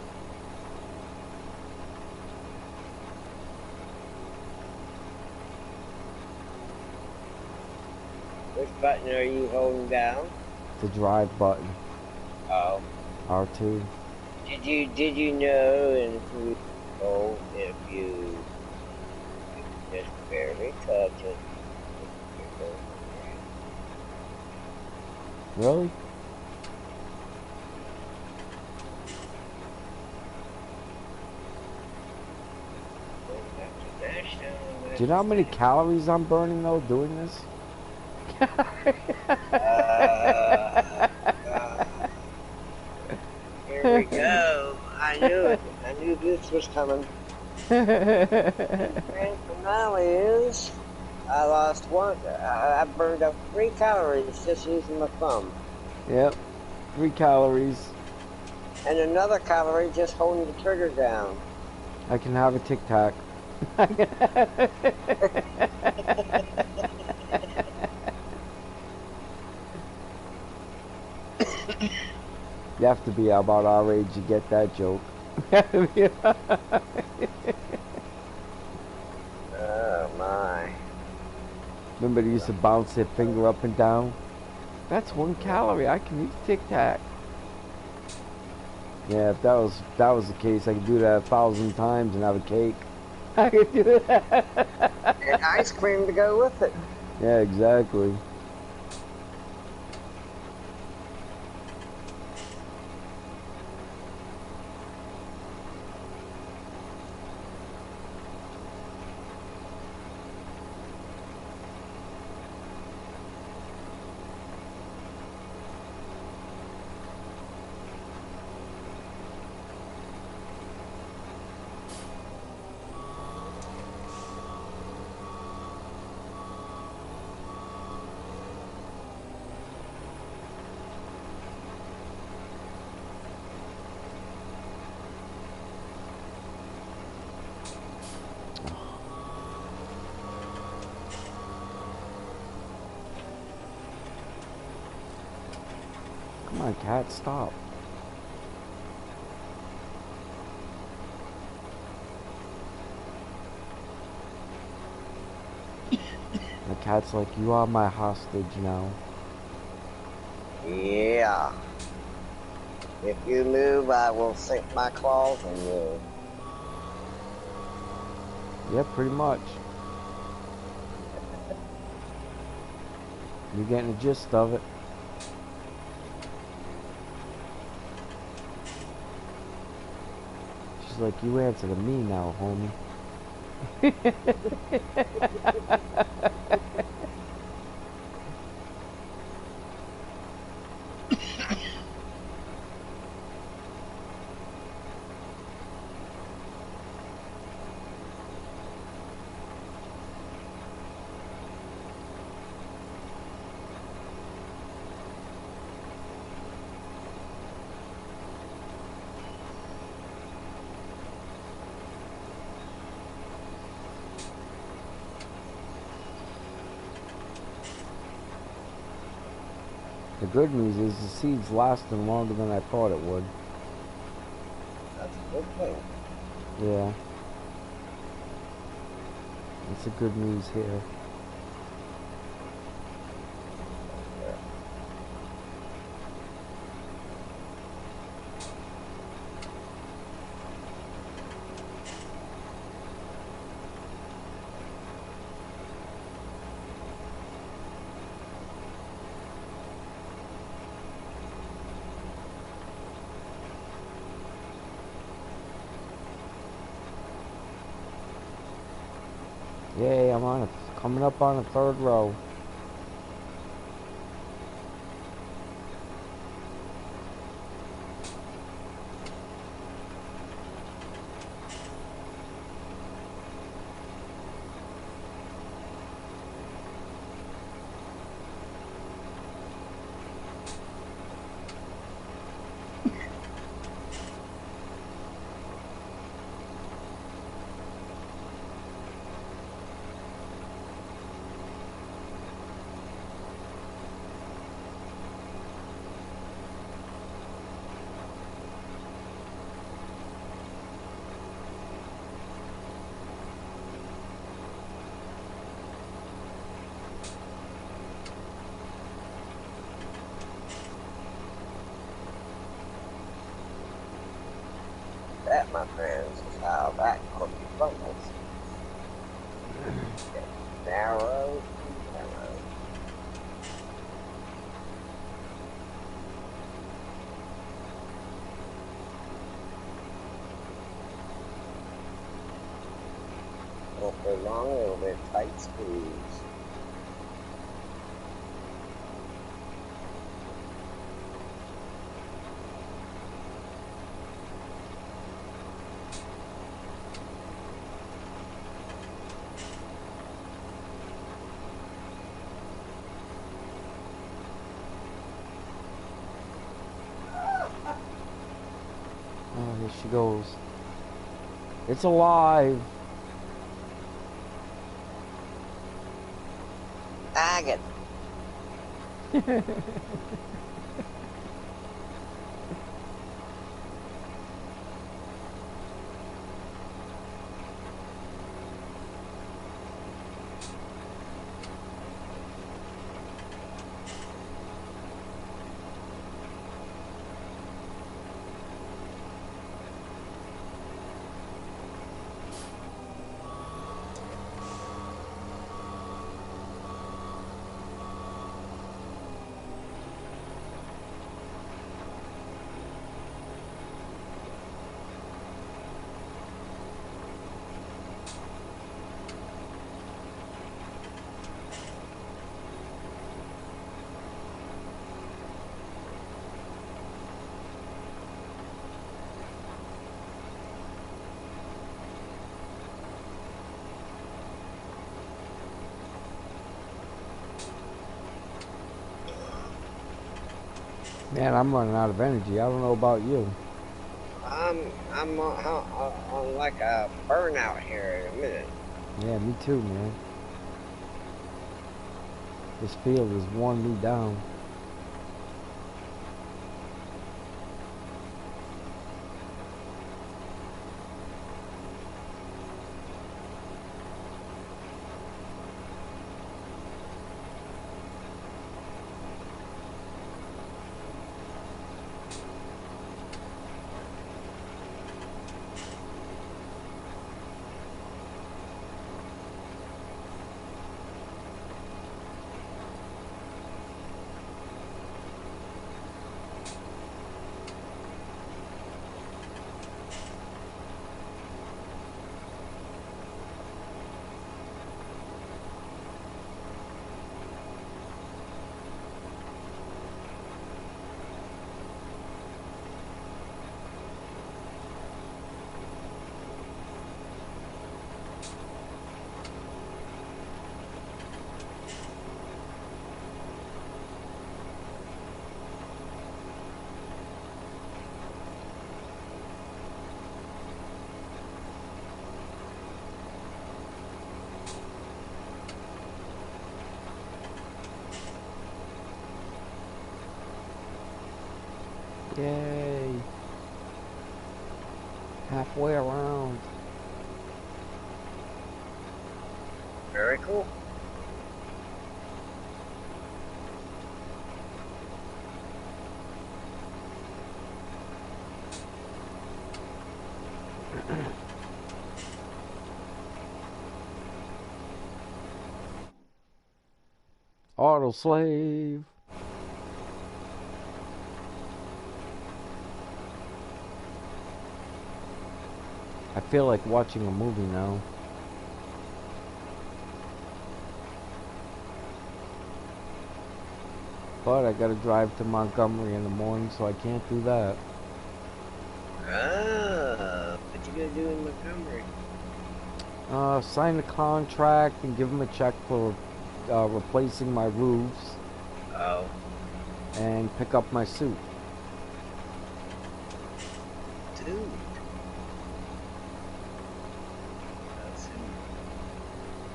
Which button are you holding down? The drive button. Oh. R2. Did you know if you just barely touch it? Really? Do you know how many calories I'm burning though doing this? Here we go. I knew it. I knew this was coming. Grand finale is I lost one. I burned up 3 calories just using my thumb. Yep. 3 calories. And another calorie just holding the trigger down. I can have a Tic Tac. You have to be about our age to get that joke. Oh my. Remember they used to bounce their finger up and down? That's 1 calorie. I can eat Tic Tac. Yeah, if that was the case, I could do that 1,000 times and have a cake. I could do that. And ice cream to go with it. Yeah, exactly. Come on, cat, stop. The cat's like, you are my hostage now. Yeah. If you move, I will sink my claws in you. Yeah, pretty much. You're getting the gist of it. She's like, you answer to me now, homie. good news is the seed's lasting longer than I thought it would. That's a good thing. Yeah. It's a good news here. Yay, I'm coming up on the third row. That, my friends, is how that cookie crumbles. Narrow, narrow. Well, for long, a little bit tight squeeze. Oh, here she goes. It's alive. Agate. Man, I'm running out of energy. I don't know about you. I'm on like a burnout here in a minute. Yeah, me too, man. This field has worn me down. Yay. Halfway around. Very cool. Auto slave. I feel like watching a movie now. But I gotta drive to Montgomery in the morning, so I can't do that. Ah, what you gonna do in Montgomery? Sign the contract and give them a check for replacing my roofs. Oh. And pick up my suit. Dude.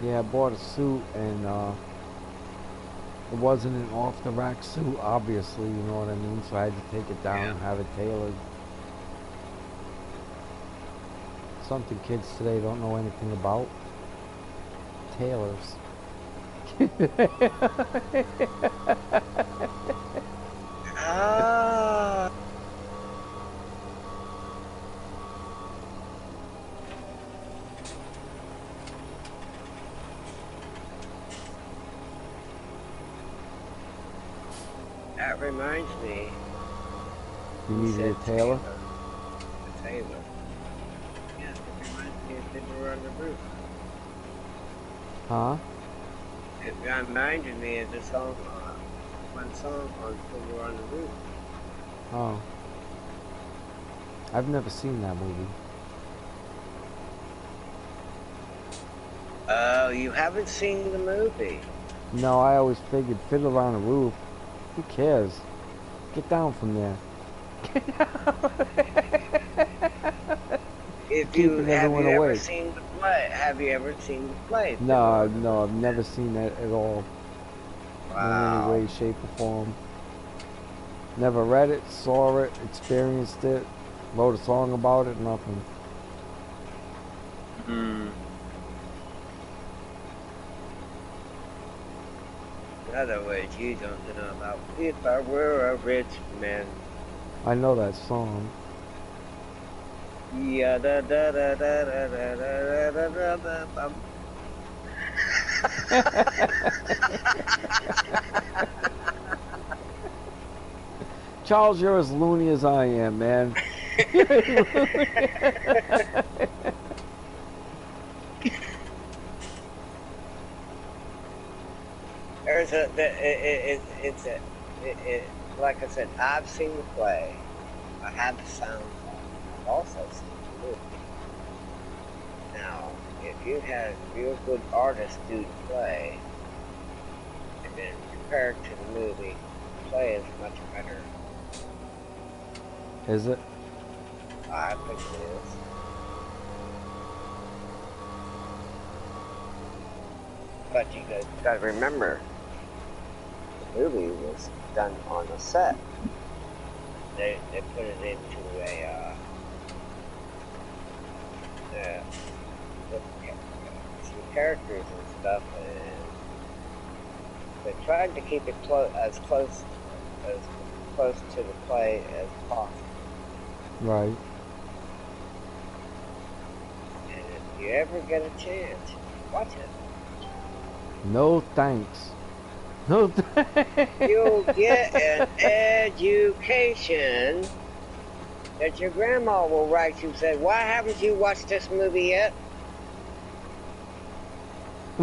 Yeah, I bought a suit and it wasn't an off-the-rack suit, obviously, you know what I mean? So I had to take it down and have it tailored. Something kids today don't know anything about. Tailors. Ah. That reminds me. You needed a tailor? A tailor. Yes, it reminds me of Fiddler on the Roof. Huh? It reminded me of the song, one song on Fiddler on the Roof. Oh. I've never seen that movie. Oh, you haven't seen the movie? No, I always figured Fiddler on the Roof. Who cares? Get down from there. If you have you ever seen the play? Have you ever seen the play? No, no, I've never seen that at all. Wow. In any way, shape, or form. Never read it, saw it, experienced it, wrote a song about it, nothing. Hmm. In other words, you don't know about If I Were a Rich Man. I know that song. Yeah, da da da da da da da da da da. Charles, you're as loony as I am, man. There's like I said, I've seen the play. I have the soundtrack. I've also seen the movie. Now, if you had a real good artist do the play, and then compared to the movie, the play is much better. Is it? I think it is. But you gotta remember, the movie was done on a set. They put it into some characters and stuff, and they tried to keep it as close to the play as possible. Right. And if you ever get a chance, watch it. No thanks. No thanks. You'll get an education that your grandma will write you and say, why haven't you watched this movie yet?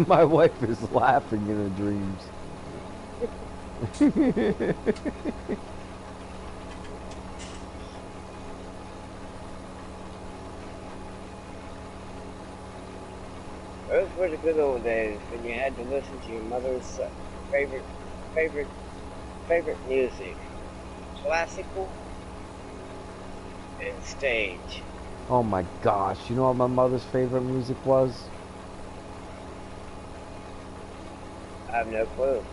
My wife is laughing in her dreams. Those were the good old days when you had to listen to your mother's favorite music, classical and stage. Oh my gosh, you know what my mother's favorite music was? I have no clue.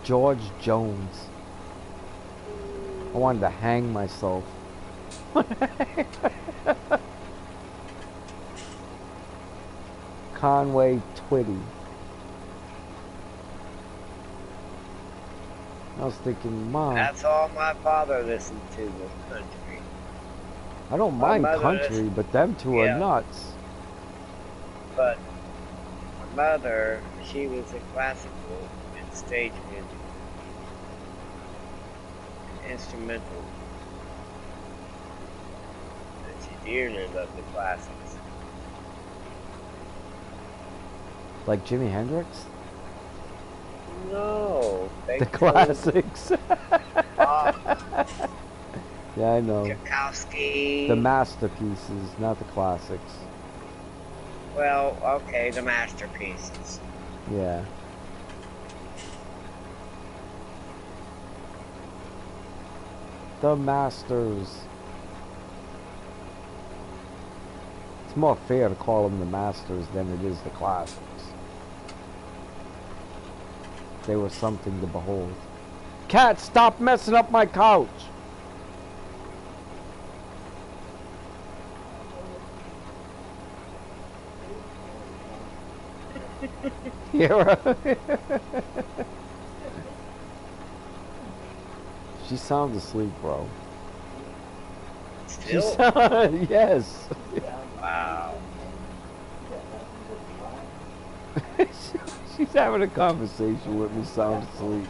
George Jones. I wanted to hang myself. Conway Twitty. I was thinking, Mom. That's all my father listened to was country. I don't mind country, but them two are nuts. But my mother, she was a classical and stage music. Instrumental. And she dearly loved the classics. Like Jimi Hendrix? No. The classics. Yeah, I know. Tchaikovsky. The masterpieces, not the classics. Well, okay, the masterpieces. Yeah. The masters. It's more fair to call them the masters than it is the classics. They were something to behold. Cat, stop messing up my couch! Yeah. She sounds asleep, bro. Still? Yes. Wow. She's having a conversation with me, sound asleep.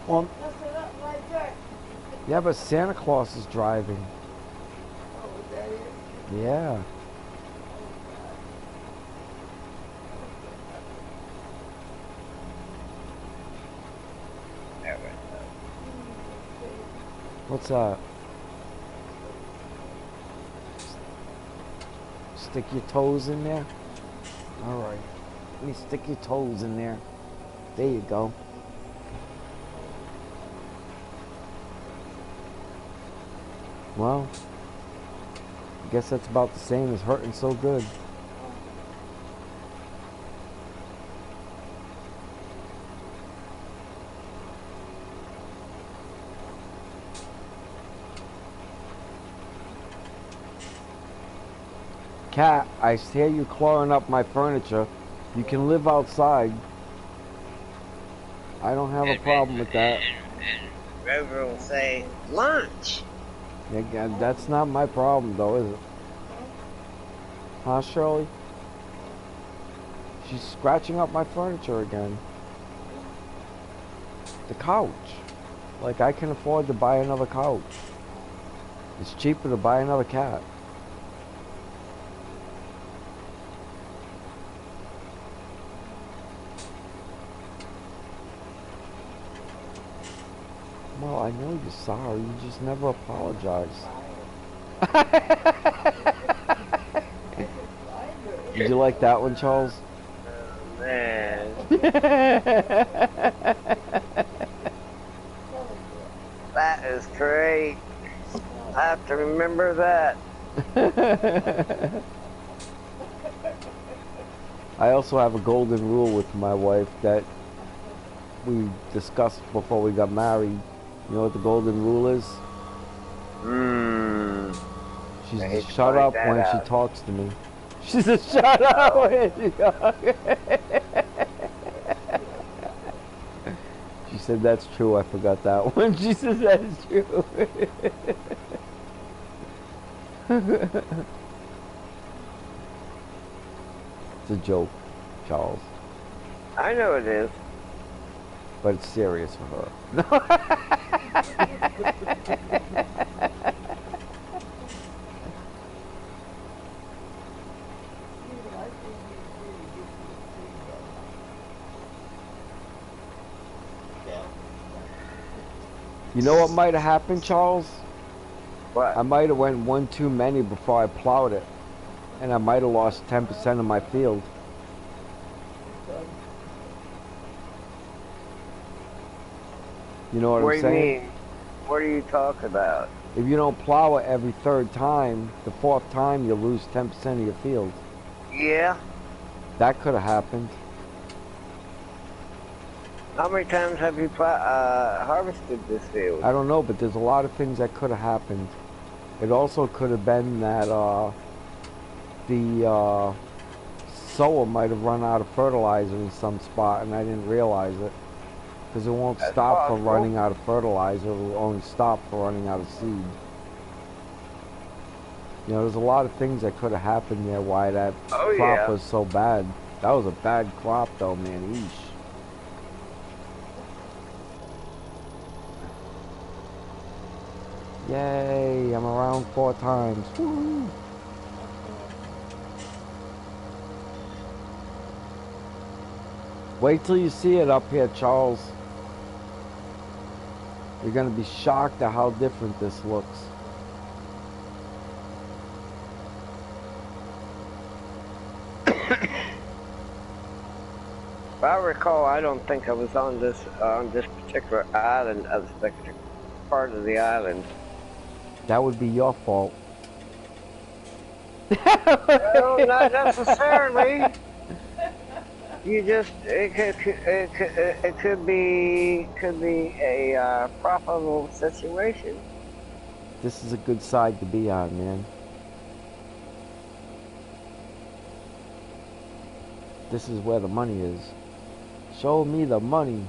Well, yeah, but Santa Claus is driving. Yeah. What's that? Stick your toes in there? Alright. Let me stick your toes in there. There you go. Well, I guess that's about the same as hurting so good. Cat, I hear you clawing up my furniture. You can live outside. I don't have a problem with that. And Rover will say, lunch. Yeah, that's not my problem, though, is it? Huh, Shirley? She's scratching up my furniture again. The couch. Like, I can afford to buy another couch. It's cheaper to buy another cat. Well, I know you're sorry. You just never apologize. Did you like that one, Charles? Oh, man. That is great. I have to remember that. I also have a golden rule with my wife that we discussed before we got married. You know what the golden rule is? She's to shut up when she talks to me. She said, shut up when she talks. She said, that's true. I forgot that one. She said, that is true. It's a joke, Charles. I know it is. But it's serious for her. You know what might have happened, Charles? What? I might have went one too many before I plowed it. And I might have lost 10% of my field. You know what I'm saying? What do you mean? What are you talking about? If you don't plow it every third time, the fourth time you'll lose 10% of your field. Yeah. That could have happened. How many times have you harvested this field? I don't know, but there's a lot of things that could have happened. It also could have been that the sower might have run out of fertilizer in some spot and I didn't realize it. Because it won't That's stop possible. for running out of fertilizer, it will only stop for running out of seed. You know, there's a lot of things that could have happened there why that crop was so bad. That was a bad crop though, man. Eesh. Yay, I'm around 4 times. Woo! Wait till you see it up here, Charles. You're gonna be shocked at how different this looks. If I recall, I don't think I was on this particular island, this particular part of the island. That would be your fault. No, not necessarily. You just it could be a profitable situation. This is a good side to be on, man. This is where the money is. Show me the money.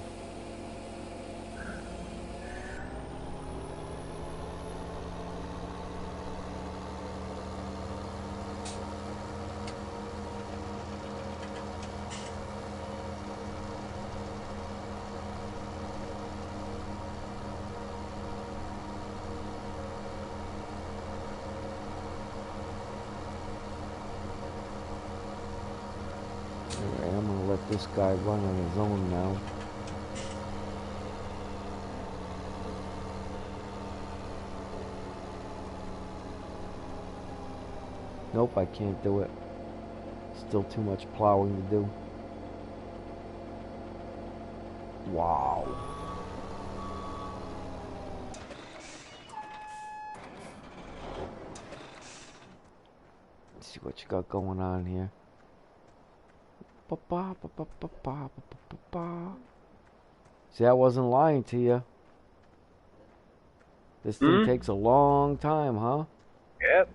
I'm gonna let this guy run on his own now. Nope, I can't do it. Still too much plowing to do. Wow. Let's see what you got going on here. See, I wasn't lying to you. This thing takes a long time, huh? Yep.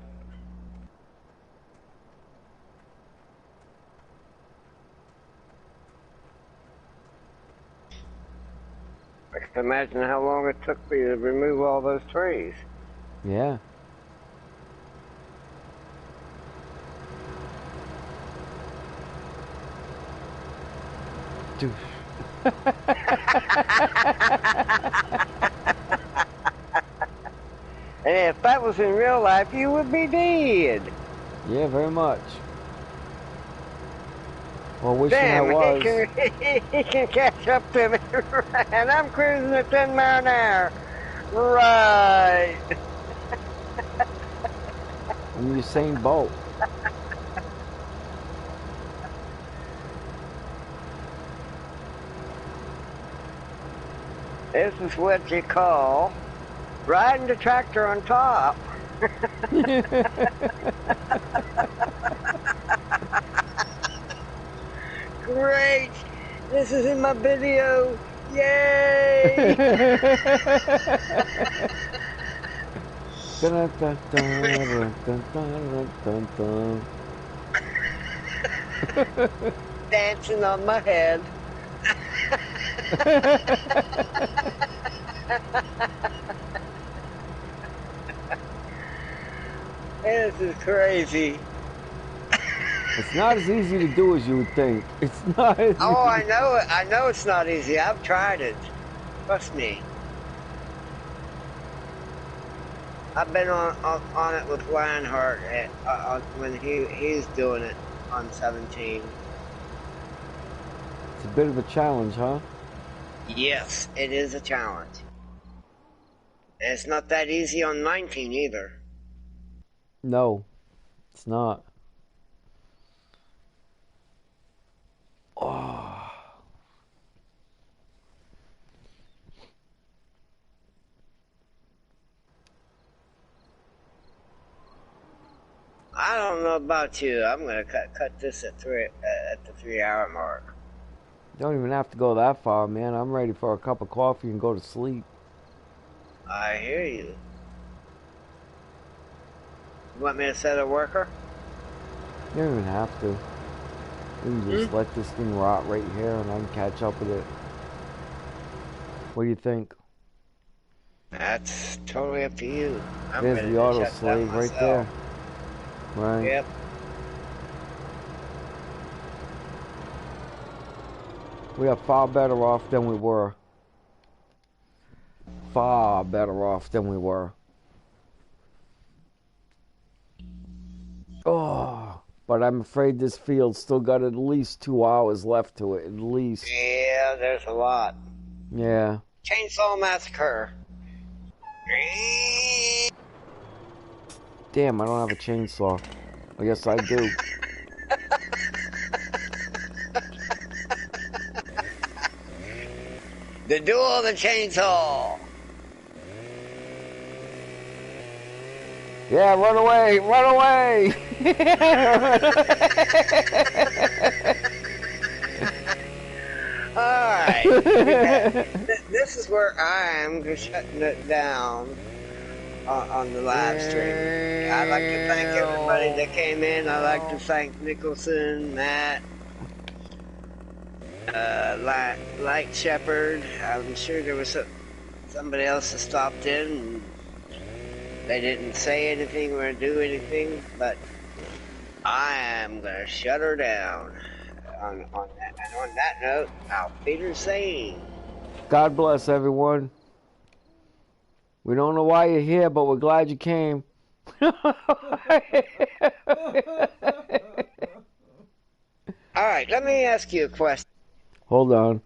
I can imagine how long it took me to remove all those trees. Yeah. Dude. And if that was in real life, you would be dead. Yeah, very much. Well, wishing Damn, I was. he can catch up to me, and I'm cruising at 10 miles an hour. Right. I'm Usain Bolt. This is what you call riding the tractor on top. Great! This is in my video. Yay! Dancing on my head. This is crazy. It's not as easy to do as you would think. It's not as easy. I know it. I know it's not easy. I've tried it. Trust me. I've been on it with Lionheart when he's doing it on 17. It's a bit of a challenge, huh? Yes, it is a challenge. And it's not that easy on 19 either. No, it's not. Oh. I don't know about you. I'm gonna cut this at the 3 hour mark. Don't even have to go that far, man. I'm ready for a cup of coffee and go to sleep. I hear you. You want me to set a worker? You don't even have to. We can just let this thing rot right here and I can catch up with it. What do you think? That's totally up to you. I'm There's ready the to auto shut slave down right there. myself. Right? Yep. We are far better off than we were. Far better off than we were. Oh, but I'm afraid this field's still got at least 2 hours left to it, at least. Yeah, there's a lot. Yeah. Chainsaw Massacre. Damn, I don't have a chainsaw. I guess I do. The Duel of the Chainsaw. Yeah, run away! Run away! Alright. This is where I am shutting it down on the live stream. I'd like to thank everybody that came in. I'd like to thank Nicholson, Matt, Light Shepherd. I'm sure there was somebody else that stopped in and they didn't say anything or do anything, but I am gonna shut her down. On that, and on that note, I'll Peter saying, God bless everyone. We don't know why you're here, but we're glad you came. Alright, let me ask you a question. Hold on.